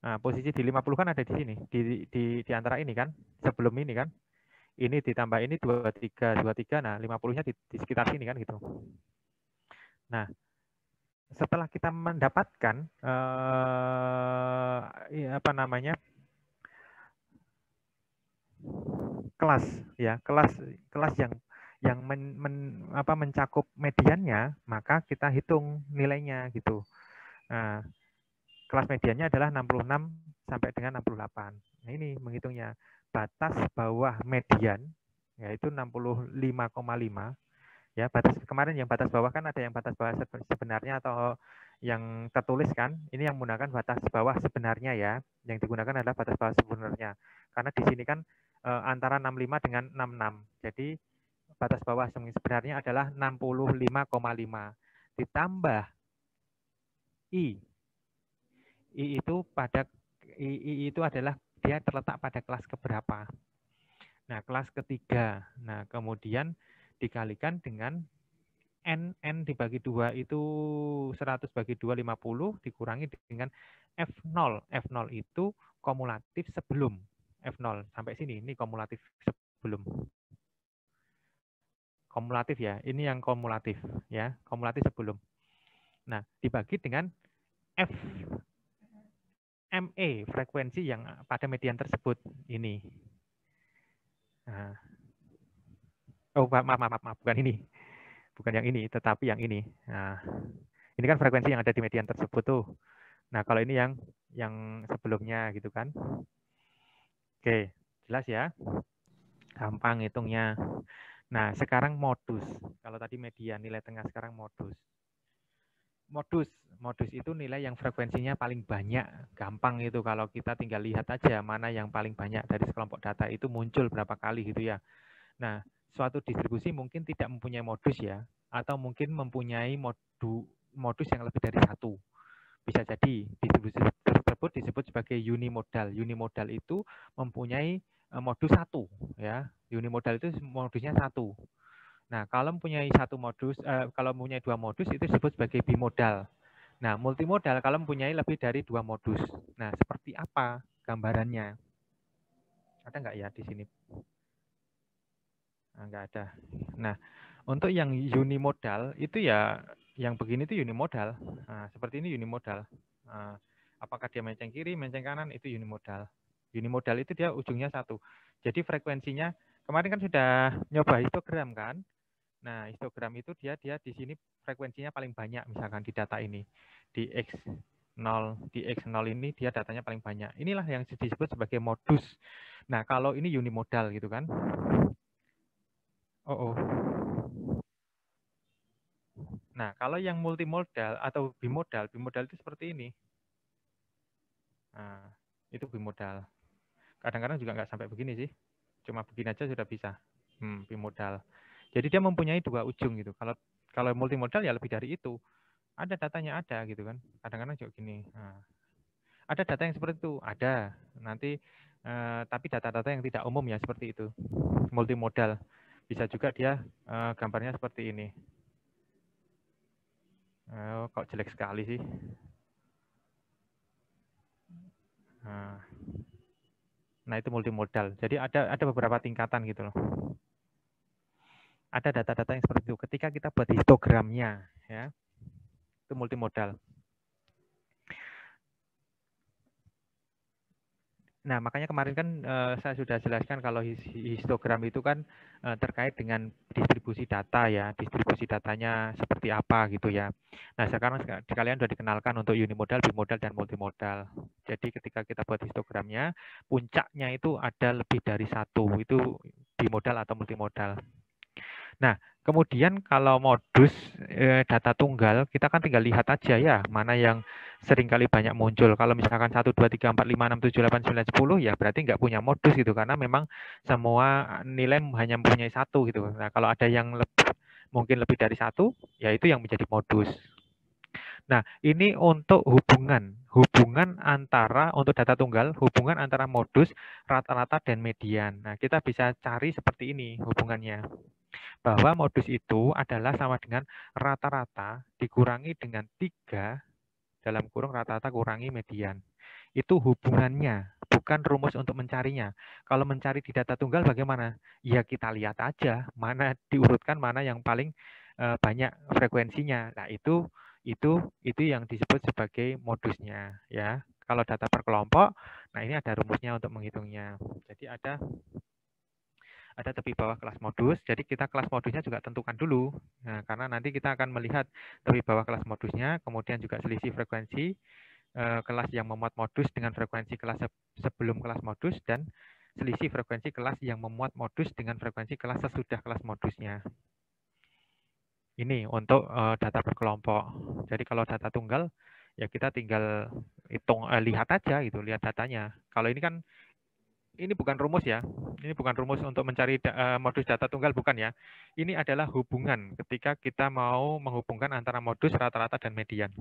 Nah, posisi di 50 kan ada di sini, di antara ini kan, sebelum ini kan. Ini ditambah ini 23, nah 50-nya di sekitar sini kan gitu. Nah, setelah kita mendapatkan apa namanya? kelas ya, kelas yang mencakup mediannya, maka kita hitung nilainya gitu. Nah, kelas mediannya adalah 66 sampai dengan 68. Nah, ini menghitungnya. Batas bawah median yaitu 65,5. Ya, batas kemarin yang batas bawah kan ada yang batas bawah sebenarnya atau yang tertulis kan. Ini yang menggunakan batas bawah sebenarnya ya. Yang digunakan adalah batas bawah sebenarnya. Karena di sini kan antara 65 dengan 66. Jadi batas bawah sebenarnya adalah 65,5 ditambah I. I itu adalah dia terletak pada kelas keberapa. Nah, kelas ketiga. Nah, kemudian dikalikan dengan N dibagi 2 itu 100 bagi 2, 50 dikurangi dengan F0. F0 itu kumulatif sebelum. F0 sampai sini, ini kumulatif sebelum. Kumulatif ya, ini yang kumulatif ya, kumulatif sebelum. Nah, dibagi dengan F ME, frekuensi yang pada median tersebut ini. Nah. Oh, maaf, bukan ini. Bukan yang ini, tetapi yang ini. Nah, ini kan frekuensi yang ada di median tersebut tuh. Nah, kalau ini yang sebelumnya gitu kan. Oke, Jelas ya? Gampang hitungnya. Nah, sekarang modus. Kalau tadi median, nilai tengah, sekarang modus. Modus itu nilai yang frekuensinya paling banyak. Gampang itu kalau kita tinggal lihat aja mana yang paling banyak dari sekelompok data itu muncul berapa kali gitu ya. Nah, suatu distribusi mungkin tidak mempunyai modus ya, atau mungkin mempunyai modus yang lebih dari satu. Bisa jadi distribusi tersebut disebut sebagai unimodal. Unimodal itu mempunyai modus satu ya. Unimodal itu modusnya satu. Nah, kalau mempunyai kalau mempunyai dua modus itu disebut sebagai bimodal. Nah, multimodal kalau mempunyai lebih dari dua modus. Nah, seperti apa gambarannya? Ada nggak ya di sini? Nah, nggak ada. Nah, untuk yang unimodal itu ya, yang begini itu unimodal. Nah, seperti ini unimodal. Nah, apakah dia menceng kiri, menceng kanan, itu unimodal. Unimodal itu dia ujungnya satu. Jadi frekuensinya, kemarin kan sudah nyoba histogram kan? Nah, histogram itu dia di sini frekuensinya paling banyak misalkan di data ini. Di X0 ini dia datanya paling banyak. Inilah yang disebut sebagai modus. Nah, kalau ini unimodal gitu kan. Nah, kalau yang multimodal atau bimodal itu seperti ini. Nah, itu bimodal. Kadang-kadang juga nggak sampai begini sih. Cuma begini aja sudah bisa. Bimodal. Jadi dia mempunyai dua ujung gitu. Kalau multimodal ya lebih dari itu. Ada datanya ada gitu kan. Kadang-kadang juga gini. Nah, ada data yang seperti itu, ada. Nanti tapi data-data yang tidak umum ya seperti itu. Multimodal. Bisa juga dia gambarnya seperti ini. Kok jelek sekali sih. Nah, itu multimodal. Jadi ada beberapa tingkatan gitu loh. Ada data-data yang seperti itu. Ketika kita buat histogramnya, ya, itu multimodal. Nah, makanya kemarin kan saya sudah jelaskan kalau histogram itu kan terkait dengan distribusi data ya, distribusi datanya seperti apa gitu ya. Nah, sekarang kalian sudah dikenalkan untuk unimodal, bimodal, dan multimodal. Jadi ketika kita buat histogramnya, puncaknya itu ada lebih dari satu, itu bimodal atau multimodal. Nah, kemudian kalau modus data tunggal, kita kan tinggal lihat aja ya, mana yang seringkali banyak muncul. Kalau misalkan 1, 2, 3, 4, 5, 6, 7, 8, 9, 10, ya berarti nggak punya modus gitu, karena memang semua nilai hanya mempunyai satu gitu. Nah, kalau ada yang mungkin lebih dari satu, ya itu yang menjadi modus. Nah, ini untuk hubungan antara, untuk data tunggal, hubungan antara modus, rata-rata, dan median. Nah, kita bisa cari seperti ini hubungannya. Bahwa modus itu adalah sama dengan rata-rata dikurangi dengan 3 dalam kurung rata-rata kurangi median. Itu hubungannya, bukan rumus untuk mencarinya. Kalau mencari di data tunggal bagaimana? Ya kita lihat aja mana diurutkan, mana yang paling banyak frekuensinya. Nah, itu yang disebut sebagai modusnya ya. Kalau data per kelompok, nah ini ada rumusnya untuk menghitungnya. Jadi ada tepi bawah kelas modus, jadi kita kelas modusnya juga tentukan dulu. Nah, karena nanti kita akan melihat tepi bawah kelas modusnya, kemudian juga selisih frekuensi kelas yang memuat modus dengan frekuensi kelas sebelum kelas modus, dan selisih frekuensi kelas yang memuat modus dengan frekuensi kelas sesudah kelas modusnya. Ini untuk data per kelompok. Jadi kalau data tunggal, ya kita tinggal hitung, lihat aja gitu, lihat datanya. Kalau ini kan ini bukan rumus ya. Ini bukan rumus untuk mencari modus data tunggal, bukan ya. Ini adalah hubungan ketika kita mau menghubungkan antara modus, rata-rata, dan median.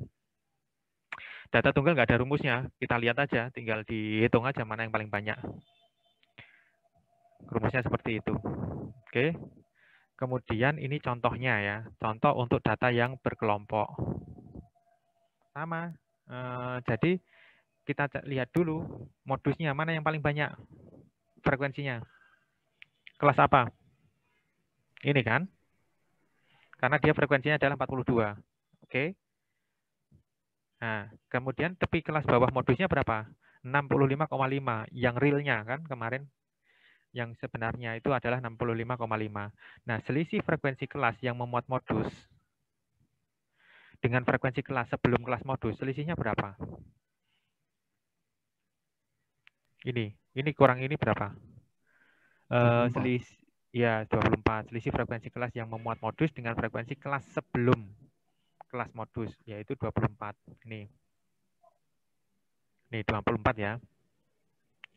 Data tunggal nggak ada rumusnya. Kita lihat aja, tinggal dihitung aja mana yang paling banyak. Rumusnya seperti itu. Oke. Kemudian ini contohnya ya. Contoh untuk data yang berkelompok. Sama. Jadi kita lihat dulu modusnya mana yang paling banyak frekuensinya. Kelas apa? Ini kan? Karena dia frekuensinya adalah 42. Oke. Nah, kemudian tepi kelas bawah modusnya berapa? 65,5. Yang realnya kan kemarin. Yang sebenarnya itu adalah 65,5. Nah, selisih frekuensi kelas yang memuat modus dengan frekuensi kelas sebelum kelas modus, selisihnya berapa? Ini kurang ini berapa? selisih frekuensi kelas yang memuat modus dengan frekuensi kelas sebelum kelas modus, yaitu 24. Nih 24 ya.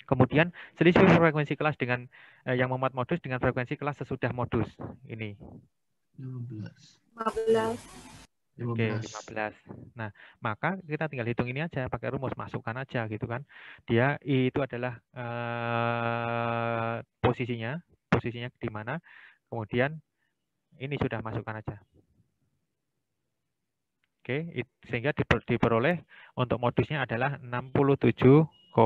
Kemudian selisih frekuensi kelas dengan yang memuat modus dengan frekuensi kelas sesudah modus. Ini 15. Oke, 15. Nah, maka kita tinggal hitung ini aja, pakai rumus, masukkan aja gitu kan. Dia itu adalah posisinya di mana. Kemudian ini sudah masukkan aja. Oke, sehingga diperoleh untuk modusnya adalah 67,35.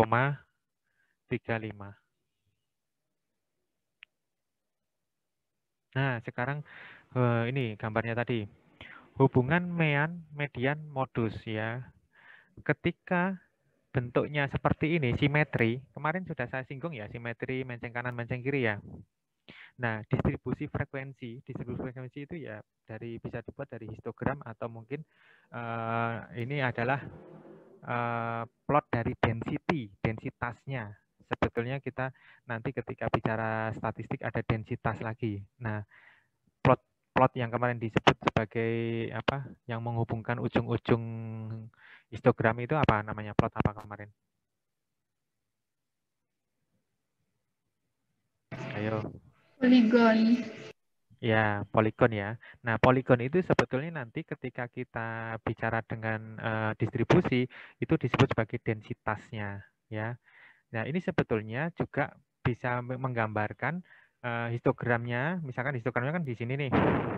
Nah, sekarang ini gambarnya tadi. Hubungan median modus ya. Ketika bentuknya seperti ini, simetri, kemarin sudah saya singgung ya, simetri menceng kanan, menceng kiri ya. Nah, distribusi frekuensi itu ya bisa dibuat dari histogram atau mungkin ini adalah plot dari densitasnya. Sebetulnya kita nanti ketika bicara statistik ada densitas lagi. Nah, plot yang kemarin disebut sebagai apa? Yang menghubungkan ujung-ujung histogram itu apa namanya? Plot apa kemarin? Ayo. Poligon. Ya, poligon ya. Nah, poligon itu sebetulnya nanti ketika kita bicara dengan distribusi itu disebut sebagai densitasnya ya. Nah, ini sebetulnya juga bisa menggambarkan histogramnya. Misalkan histogramnya kan di sini nih.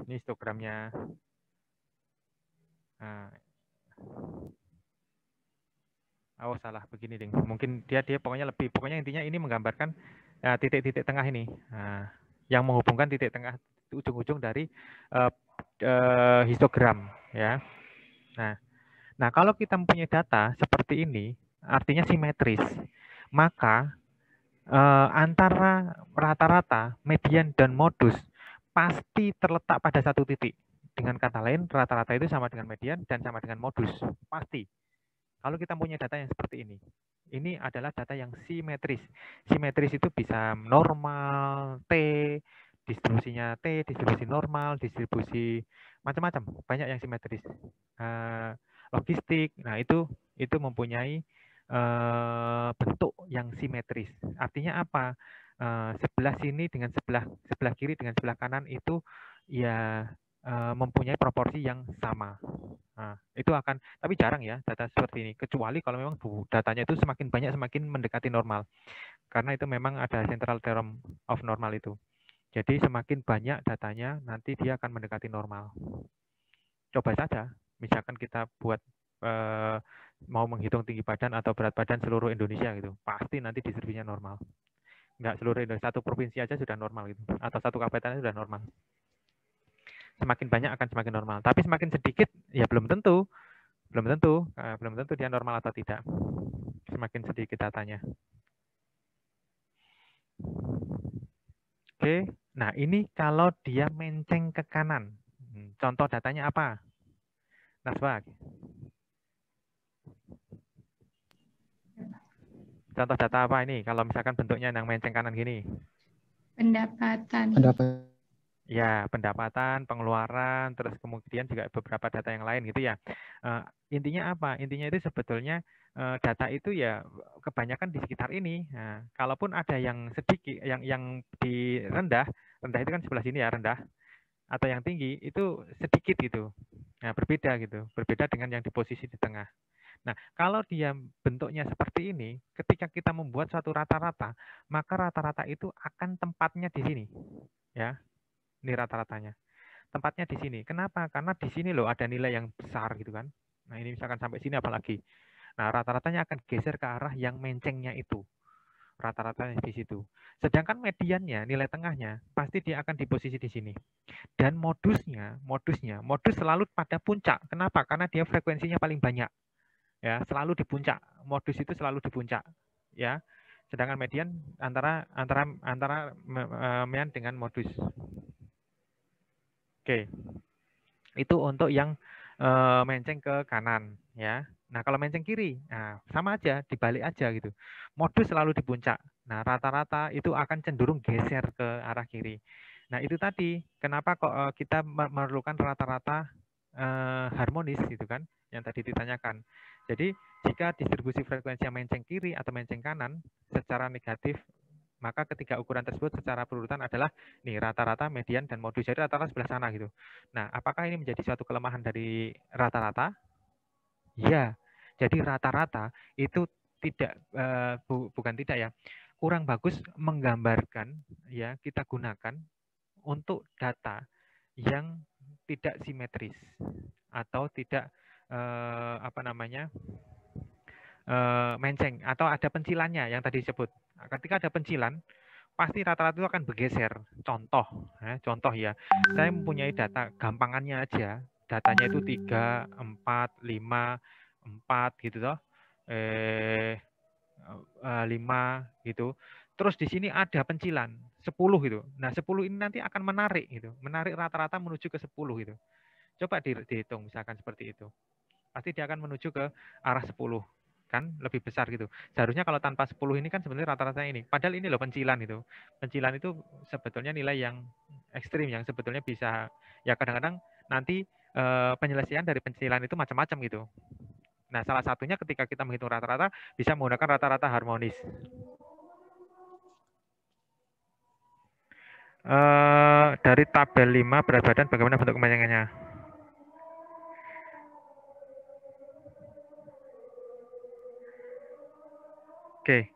Ini histogramnya. Nah, oh salah begini ding. Mungkin dia pokoknya intinya ini menggambarkan titik-titik tengah ini. Nah, yang menghubungkan titik tengah ujung-ujung dari histogram ya. Nah, kalau kita mempunyai data seperti ini, artinya simetris, maka antara rata-rata, median dan modus pasti terletak pada satu titik. Dengan kata lain, rata-rata itu sama dengan median dan sama dengan modus, pasti. Kalau kita punya data yang seperti ini adalah data yang simetris. Simetris itu bisa normal, T, distribusinya T, distribusi normal, distribusi macam-macam, banyak yang simetris. Logistik, nah itu mempunyai bentuk yang simetris. Artinya apa? Sebelah sini dengan sebelah kiri dengan sebelah kanan itu ya mempunyai proporsi yang sama. Nah, itu akan, tapi jarang ya data seperti ini, kecuali kalau memang datanya itu semakin banyak semakin mendekati normal. Karena itu memang ada central theorem of normal itu. Jadi semakin banyak datanya, nanti dia akan mendekati normal. Coba saja, misalkan kita buat mau menghitung tinggi badan atau berat badan seluruh Indonesia gitu, pasti nanti distribusinya normal. Enggak seluruh Indonesia, satu provinsi aja sudah normal gitu, atau satu kabupaten sudah normal. Semakin banyak akan semakin normal. Tapi semakin sedikit ya belum tentu dia normal atau tidak. Semakin sedikit datanya. Oke, nah ini kalau dia menceng ke kanan. Contoh datanya apa? Nasbak. Contoh data apa ini? Kalau misalkan bentuknya yang menceng kanan gini. Pendapatan. Ya, pendapatan, pengeluaran, terus kemudian juga beberapa data yang lain gitu ya. Intinya apa? Intinya itu sebetulnya data itu ya kebanyakan di sekitar ini. Nah, kalaupun ada yang sedikit, yang di rendah itu kan sebelah sini ya rendah, atau yang tinggi itu sedikit gitu. Nah, berbeda dengan yang di posisi di tengah. Nah, kalau dia bentuknya seperti ini, ketika kita membuat suatu rata-rata, maka rata-rata itu akan tempatnya di sini, ya. Ini rata-ratanya. Tempatnya di sini. Kenapa? Karena di sini loh ada nilai yang besar gitu kan. Nah, ini misalkan sampai sini apalagi. Nah, rata-ratanya akan geser ke arah yang mencengnya itu. Rata-ratanya di situ. Sedangkan mediannya, nilai tengahnya, pasti dia akan di posisi di sini. Dan modus selalu pada puncak. Kenapa? Karena dia frekuensinya paling banyak. Ya, selalu di puncak. Modus itu selalu di puncak. Ya. Sedangkan median antara median dengan modus. Oke, itu untuk yang menceng ke kanan ya. Nah kalau menceng kiri, nah sama aja, dibalik aja gitu. Modus selalu di puncak, Nah, rata-rata itu akan cenderung geser ke arah kiri. Nah, itu tadi kenapa kok kita memerlukan rata-rata harmonis gitu kan, yang tadi ditanyakan. Jadi, jika distribusi frekuensi yang menceng kiri atau menceng kanan secara negatif, maka ketiga ukuran tersebut secara berurutan adalah nih rata-rata, median, dan modus. Jadi rata-rata sebelah sana gitu. Nah, apakah ini menjadi suatu kelemahan dari rata-rata? Ya, jadi rata-rata itu tidak bukan tidak ya, kurang bagus menggambarkan ya kita gunakan untuk data yang tidak simetris atau tidak apa namanya menceng atau ada pencilannya yang tadi disebut. Ketika ada pencilan, pasti rata-rata itu akan bergeser. Contoh ya, saya mempunyai data gampangannya aja, datanya itu 3, 4, 5, 4 gitu toh, 5 gitu. Terus di sini ada pencilan 10 gitu. Nah 10 ini nanti akan menarik gitu, menarik rata-rata menuju ke 10 gitu. Coba dihitung misalkan seperti itu. Pasti dia akan menuju ke arah 10 kan lebih besar gitu. Seharusnya kalau tanpa 10 ini kan sebenarnya rata-rata ini. Padahal ini loh pencilan itu. Pencilan itu sebetulnya nilai yang ekstrim yang sebetulnya bisa ya kadang-kadang nanti penyelesaian dari pencilan itu macam-macam gitu. Nah, salah satunya ketika kita menghitung rata-rata bisa menggunakan rata-rata harmonis. Dari tabel 5 berat badan bagaimana bentuk kepanjangannya? Oke.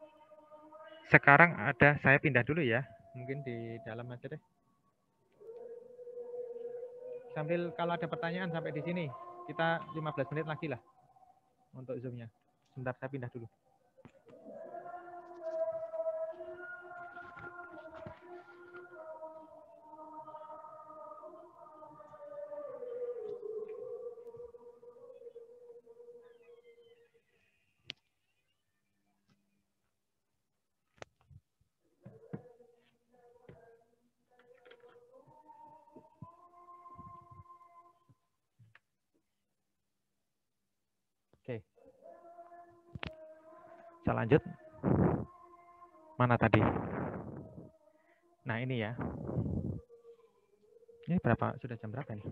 Sekarang saya pindah dulu ya. Mungkin di dalam aja deh. Sambil kalau ada pertanyaan sampai di sini, kita 15 menit lagi lah untuk Zoom-nya. Sebentar saya pindah dulu. Oke. Saya lanjut. Mana tadi? Nah, ini ya. Ini berapa? Sudah jam berapa nih?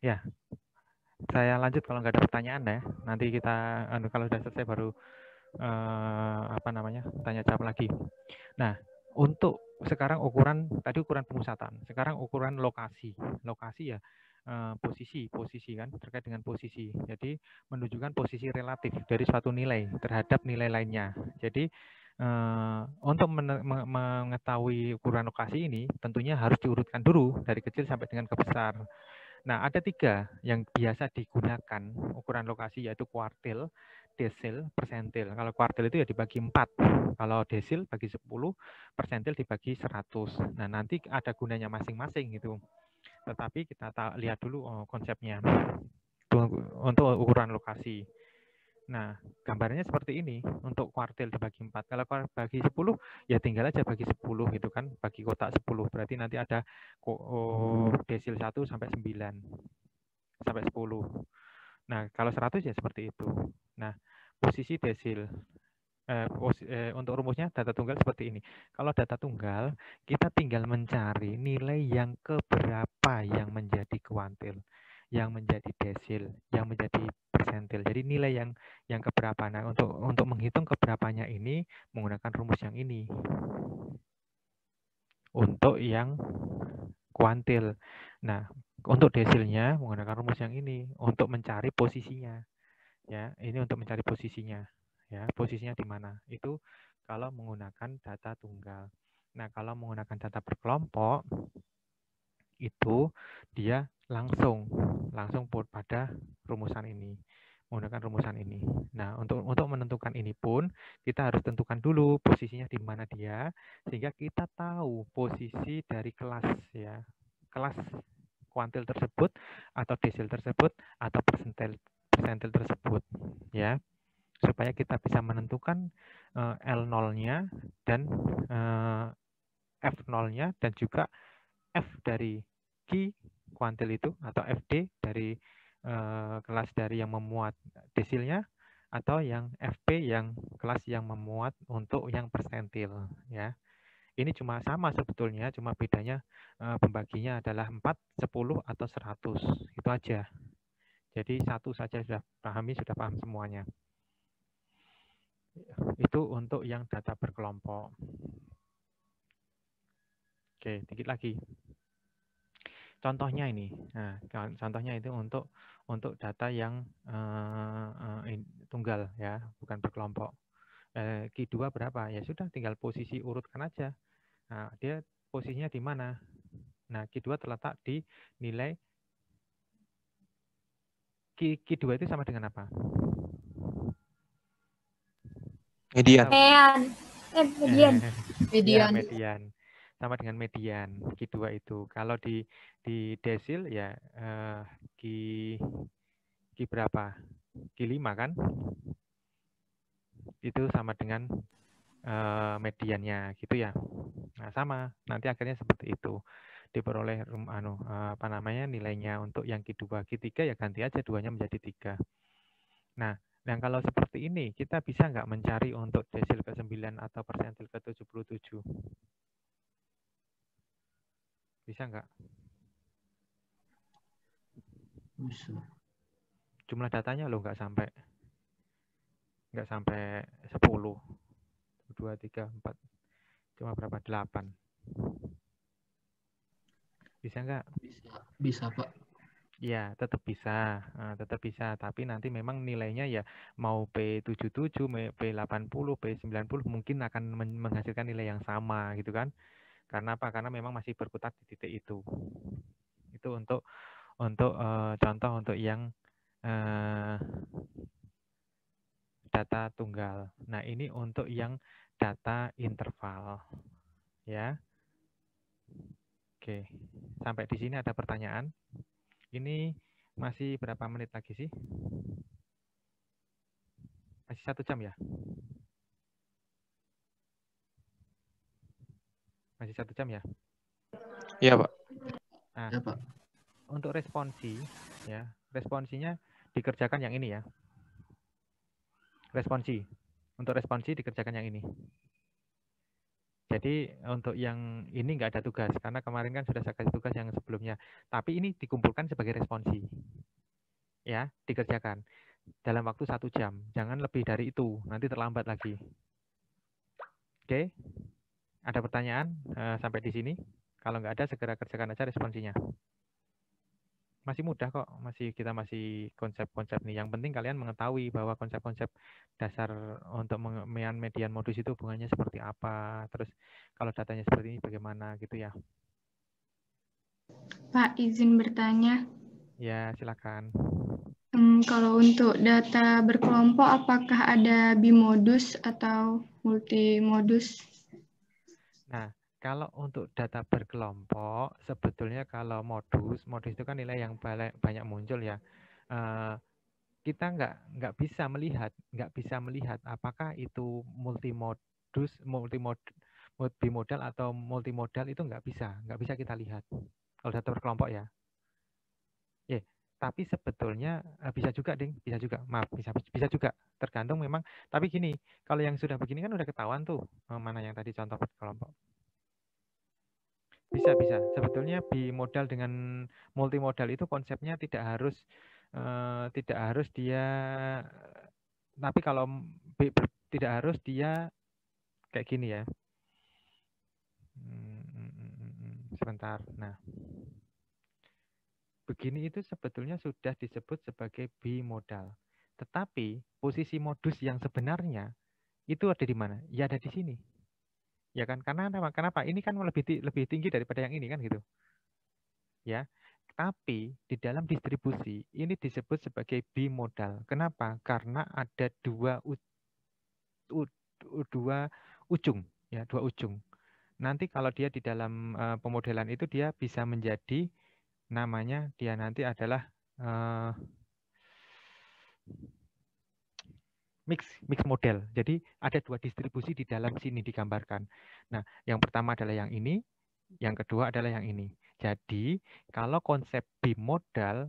Ya. Saya lanjut kalau nggak ada pertanyaan ya. Nanti kita kalau sudah selesai baru tanya jawab lagi. Nah, untuk sekarang tadi ukuran pemusatan, sekarang ukuran lokasi ya posisi kan terkait dengan posisi. Jadi menunjukkan posisi relatif dari suatu nilai terhadap nilai lainnya. Jadi untuk mengetahui ukuran lokasi ini tentunya harus diurutkan dulu dari kecil sampai dengan ke besar. Nah, ada 3 yang biasa digunakan ukuran lokasi yaitu kuartil, desil, persentil. Kalau kuartil itu ya dibagi 4. Kalau desil bagi 10, persentil dibagi 100. Nah, nanti ada gunanya masing-masing gitu. Tetapi kita lihat dulu konsepnya untuk ukuran lokasi. Nah, gambarnya seperti ini untuk kuartil dibagi 4. Kalau bagi 10, ya tinggal aja bagi 10 gitu kan, bagi kotak 10. Berarti nanti ada desil 1 sampai 9, sampai 10. Nah, kalau 100 ya seperti itu. Nah, posisi desil. Untuk rumusnya data tunggal seperti ini. Kalau data tunggal, kita tinggal mencari nilai yang keberapa yang menjadi kuantil, yang menjadi desil, yang menjadi persentil. Jadi nilai yang keberapa. Nah, untuk menghitung keberapanya ini menggunakan rumus yang ini. Untuk yang kuantil. Nah, untuk desilnya menggunakan rumus yang ini untuk mencari posisinya. Ya, ini untuk mencari posisinya. Ya, posisinya di mana? Itu kalau menggunakan data tunggal. Nah, kalau menggunakan data berkelompok itu dia langsung pada rumusan ini, menggunakan rumusan ini. Nah, untuk menentukan ini pun kita harus tentukan dulu posisinya di mana dia, sehingga kita tahu posisi dari kelas ya, kelas kuantil tersebut atau desil tersebut atau persentil tersebut ya, supaya kita bisa menentukan L0-nya dan F0-nya dan juga F dari Q kuantil itu atau FD dari kelas dari yang memuat desilnya atau yang FP yang kelas yang memuat untuk yang persentil ya. Ini cuma sama sebetulnya, cuma bedanya pembaginya adalah 4, 10 atau 100. Itu aja. Jadi satu saja sudah paham semuanya. Itu untuk yang data berkelompok. Oke, dikit lagi. Contohnya ini. Nah, contohnya itu untuk data yang tunggal ya, bukan berkelompok. Q2 berapa? Ya sudah, tinggal posisi urutkan aja. Nah, dia posisinya di mana? Nah, Q2 terletak di nilai Q2 itu sama dengan apa? Median. Median. Ya, median. Sama dengan median Q2 itu. Kalau di desil ya Q berapa? Q5 kan? Itu sama dengan mediannya gitu ya. Nah, sama. Nanti akhirnya seperti itu. Diperoleh nilainya untuk yang Q2, Q3 ya ganti aja 2-nya menjadi 3. Nah, yang kalau seperti ini kita bisa nggak mencari untuk desil ke-9 atau persentil ke-77? Bisa nggak? Bisa. Jumlah datanya loh nggak sampai 10. 2, 3, 4. Cuma berapa? 8. Bisa nggak? Bisa, Pak. Ya, tetap bisa. Tetap bisa. Tapi nanti memang nilainya ya mau P77, P80, P90 mungkin akan menghasilkan nilai yang sama gitu kan. Karena apa? Karena memang masih berkutat di titik itu. Itu untuk contoh untuk yang data tunggal. Nah, ini untuk yang data interval. Ya. Oke. Sampai di sini ada pertanyaan. Ini masih berapa menit lagi sih? Masih 1 jam ya? Masih 1 jam ya? Iya, Pak. Nah, Ya, Pak. untuk responsi, ya, responsinya dikerjakan yang ini ya. Untuk responsi dikerjakan yang ini. Jadi untuk yang ini nggak ada tugas, karena kemarin kan sudah saya kasih tugas yang sebelumnya. Tapi ini dikumpulkan sebagai responsi. Ya, dikerjakan dalam waktu 1 jam. Jangan lebih dari itu, nanti terlambat lagi. Oke, ada pertanyaan sampai di sini? Kalau nggak ada, segera kerjakan aja responsinya. Masih mudah kok, kita masih konsep-konsep nih. Yang penting kalian mengetahui bahwa konsep-konsep dasar untuk median modus itu hubungannya seperti apa, terus kalau datanya seperti ini bagaimana gitu ya. Pak, izin bertanya. Ya, silakan. Kalau untuk data berkelompok, apakah ada bimodus atau multimodus? Nah, kalau untuk data berkelompok, sebetulnya kalau modus itu kan nilai yang banyak muncul ya. Kita nggak bisa melihat apakah itu bimodal atau multimodal, itu nggak bisa kita lihat kalau data berkelompok ya. Tapi sebetulnya bisa juga, Ding, bisa juga. Maaf, bisa juga. Tergantung memang. Tapi gini, kalau yang sudah begini kan udah ketahuan tuh mana yang tadi contoh berkelompok. Bisa. Sebetulnya bimodal dengan multimodal itu konsepnya tidak harus dia, tapi kalau tidak harus dia kayak gini ya. Sebentar. Nah, begini itu sebetulnya sudah disebut sebagai bimodal. Tetapi posisi modus yang sebenarnya itu ada di mana? Ya ada di sini. Ya kan? Kenapa? Ini kan lebih tinggi daripada yang ini kan gitu. Ya. Tapi di dalam distribusi ini disebut sebagai bimodal. Kenapa? Karena ada dua ujung, ya, dua ujung. Nanti kalau dia di dalam pemodelan itu dia bisa menjadi namanya dia nanti adalah mix model. Jadi ada dua distribusi di dalam sini digambarkan. Nah, yang pertama adalah yang ini, yang kedua adalah yang ini. Jadi kalau konsep bimodal,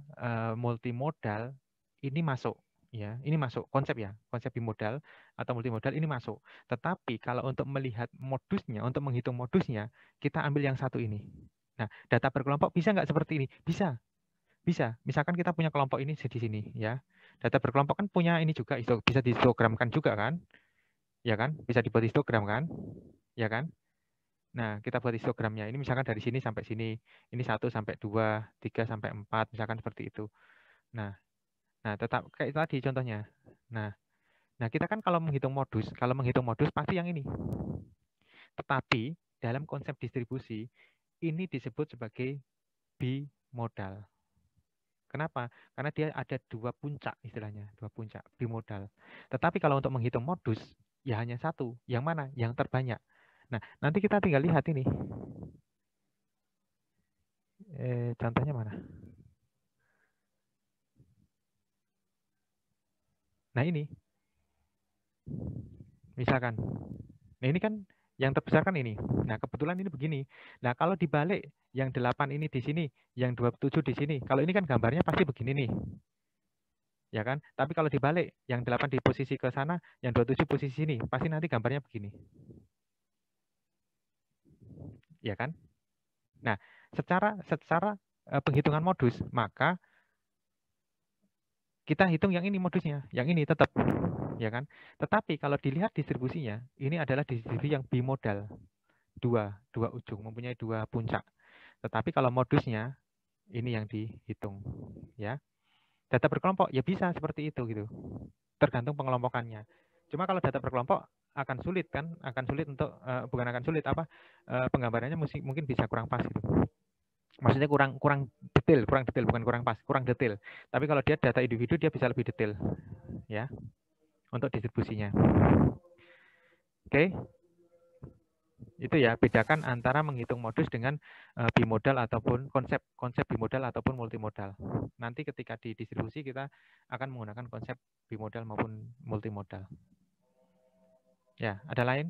multimodal ini masuk, ya, ini masuk konsep ya, konsep bimodal atau multimodal ini masuk. Tetapi kalau untuk melihat modusnya, untuk menghitung modusnya, kita ambil yang satu ini. Nah, data berkelompok bisa nggak seperti ini? Bisa. Bisa, misalkan kita punya kelompok ini di sini, ya. Data berkelompok kan punya ini juga, bisa dihistogramkan juga kan, ya kan? Bisa dibuat histogram kan, ya kan? Nah, kita buat histogramnya. Ini misalkan dari sini sampai sini, ini 1 sampai 2, 3 sampai 4, misalkan seperti itu. Nah, tetap kayak tadi contohnya. Nah, kita kan kalau menghitung modus pasti yang ini. Tetapi dalam konsep distribusi ini disebut sebagai bimodal. Kenapa? Karena dia ada dua puncak istilahnya, dua puncak bimodal. Tetapi kalau untuk menghitung modus, ya hanya satu. Yang mana? Yang terbanyak. Nah, nanti kita tinggal lihat ini. Contohnya mana? Nah, ini. Misalkan. Nah, ini kan yang terbesar kan ini. Nah, kebetulan ini begini. Nah, kalau dibalik yang 8 ini di sini, yang 27 di sini. Kalau ini kan gambarnya pasti begini nih. Ya kan? Tapi kalau dibalik, yang 8 di posisi ke sana, yang 27 posisi sini, pasti nanti gambarnya begini. Ya kan? Nah, secara penghitungan modus, maka kita hitung yang ini modusnya, yang ini tetap, ya kan? Tetapi kalau dilihat distribusinya, ini adalah distribusi yang bimodal, dua ujung, mempunyai dua puncak. Tetapi kalau modusnya, ini yang dihitung, ya. Data berkelompok ya bisa seperti itu gitu, tergantung pengelompokannya. Cuma kalau data berkelompok akan sulit kan, bukan akan sulit penggambarannya mungkin bisa kurang pas gitu. Maksudnya kurang detail bukan kurang pas, kurang detail. Tapi kalau dia data individu dia bisa lebih detail, ya, untuk distribusinya. Oke, itu ya, bedakan antara menghitung modus dengan bimodal ataupun konsep bimodal ataupun multimodal. Nanti ketika di distribusi kita akan menggunakan konsep bimodal maupun multimodal. Ya, ada lain?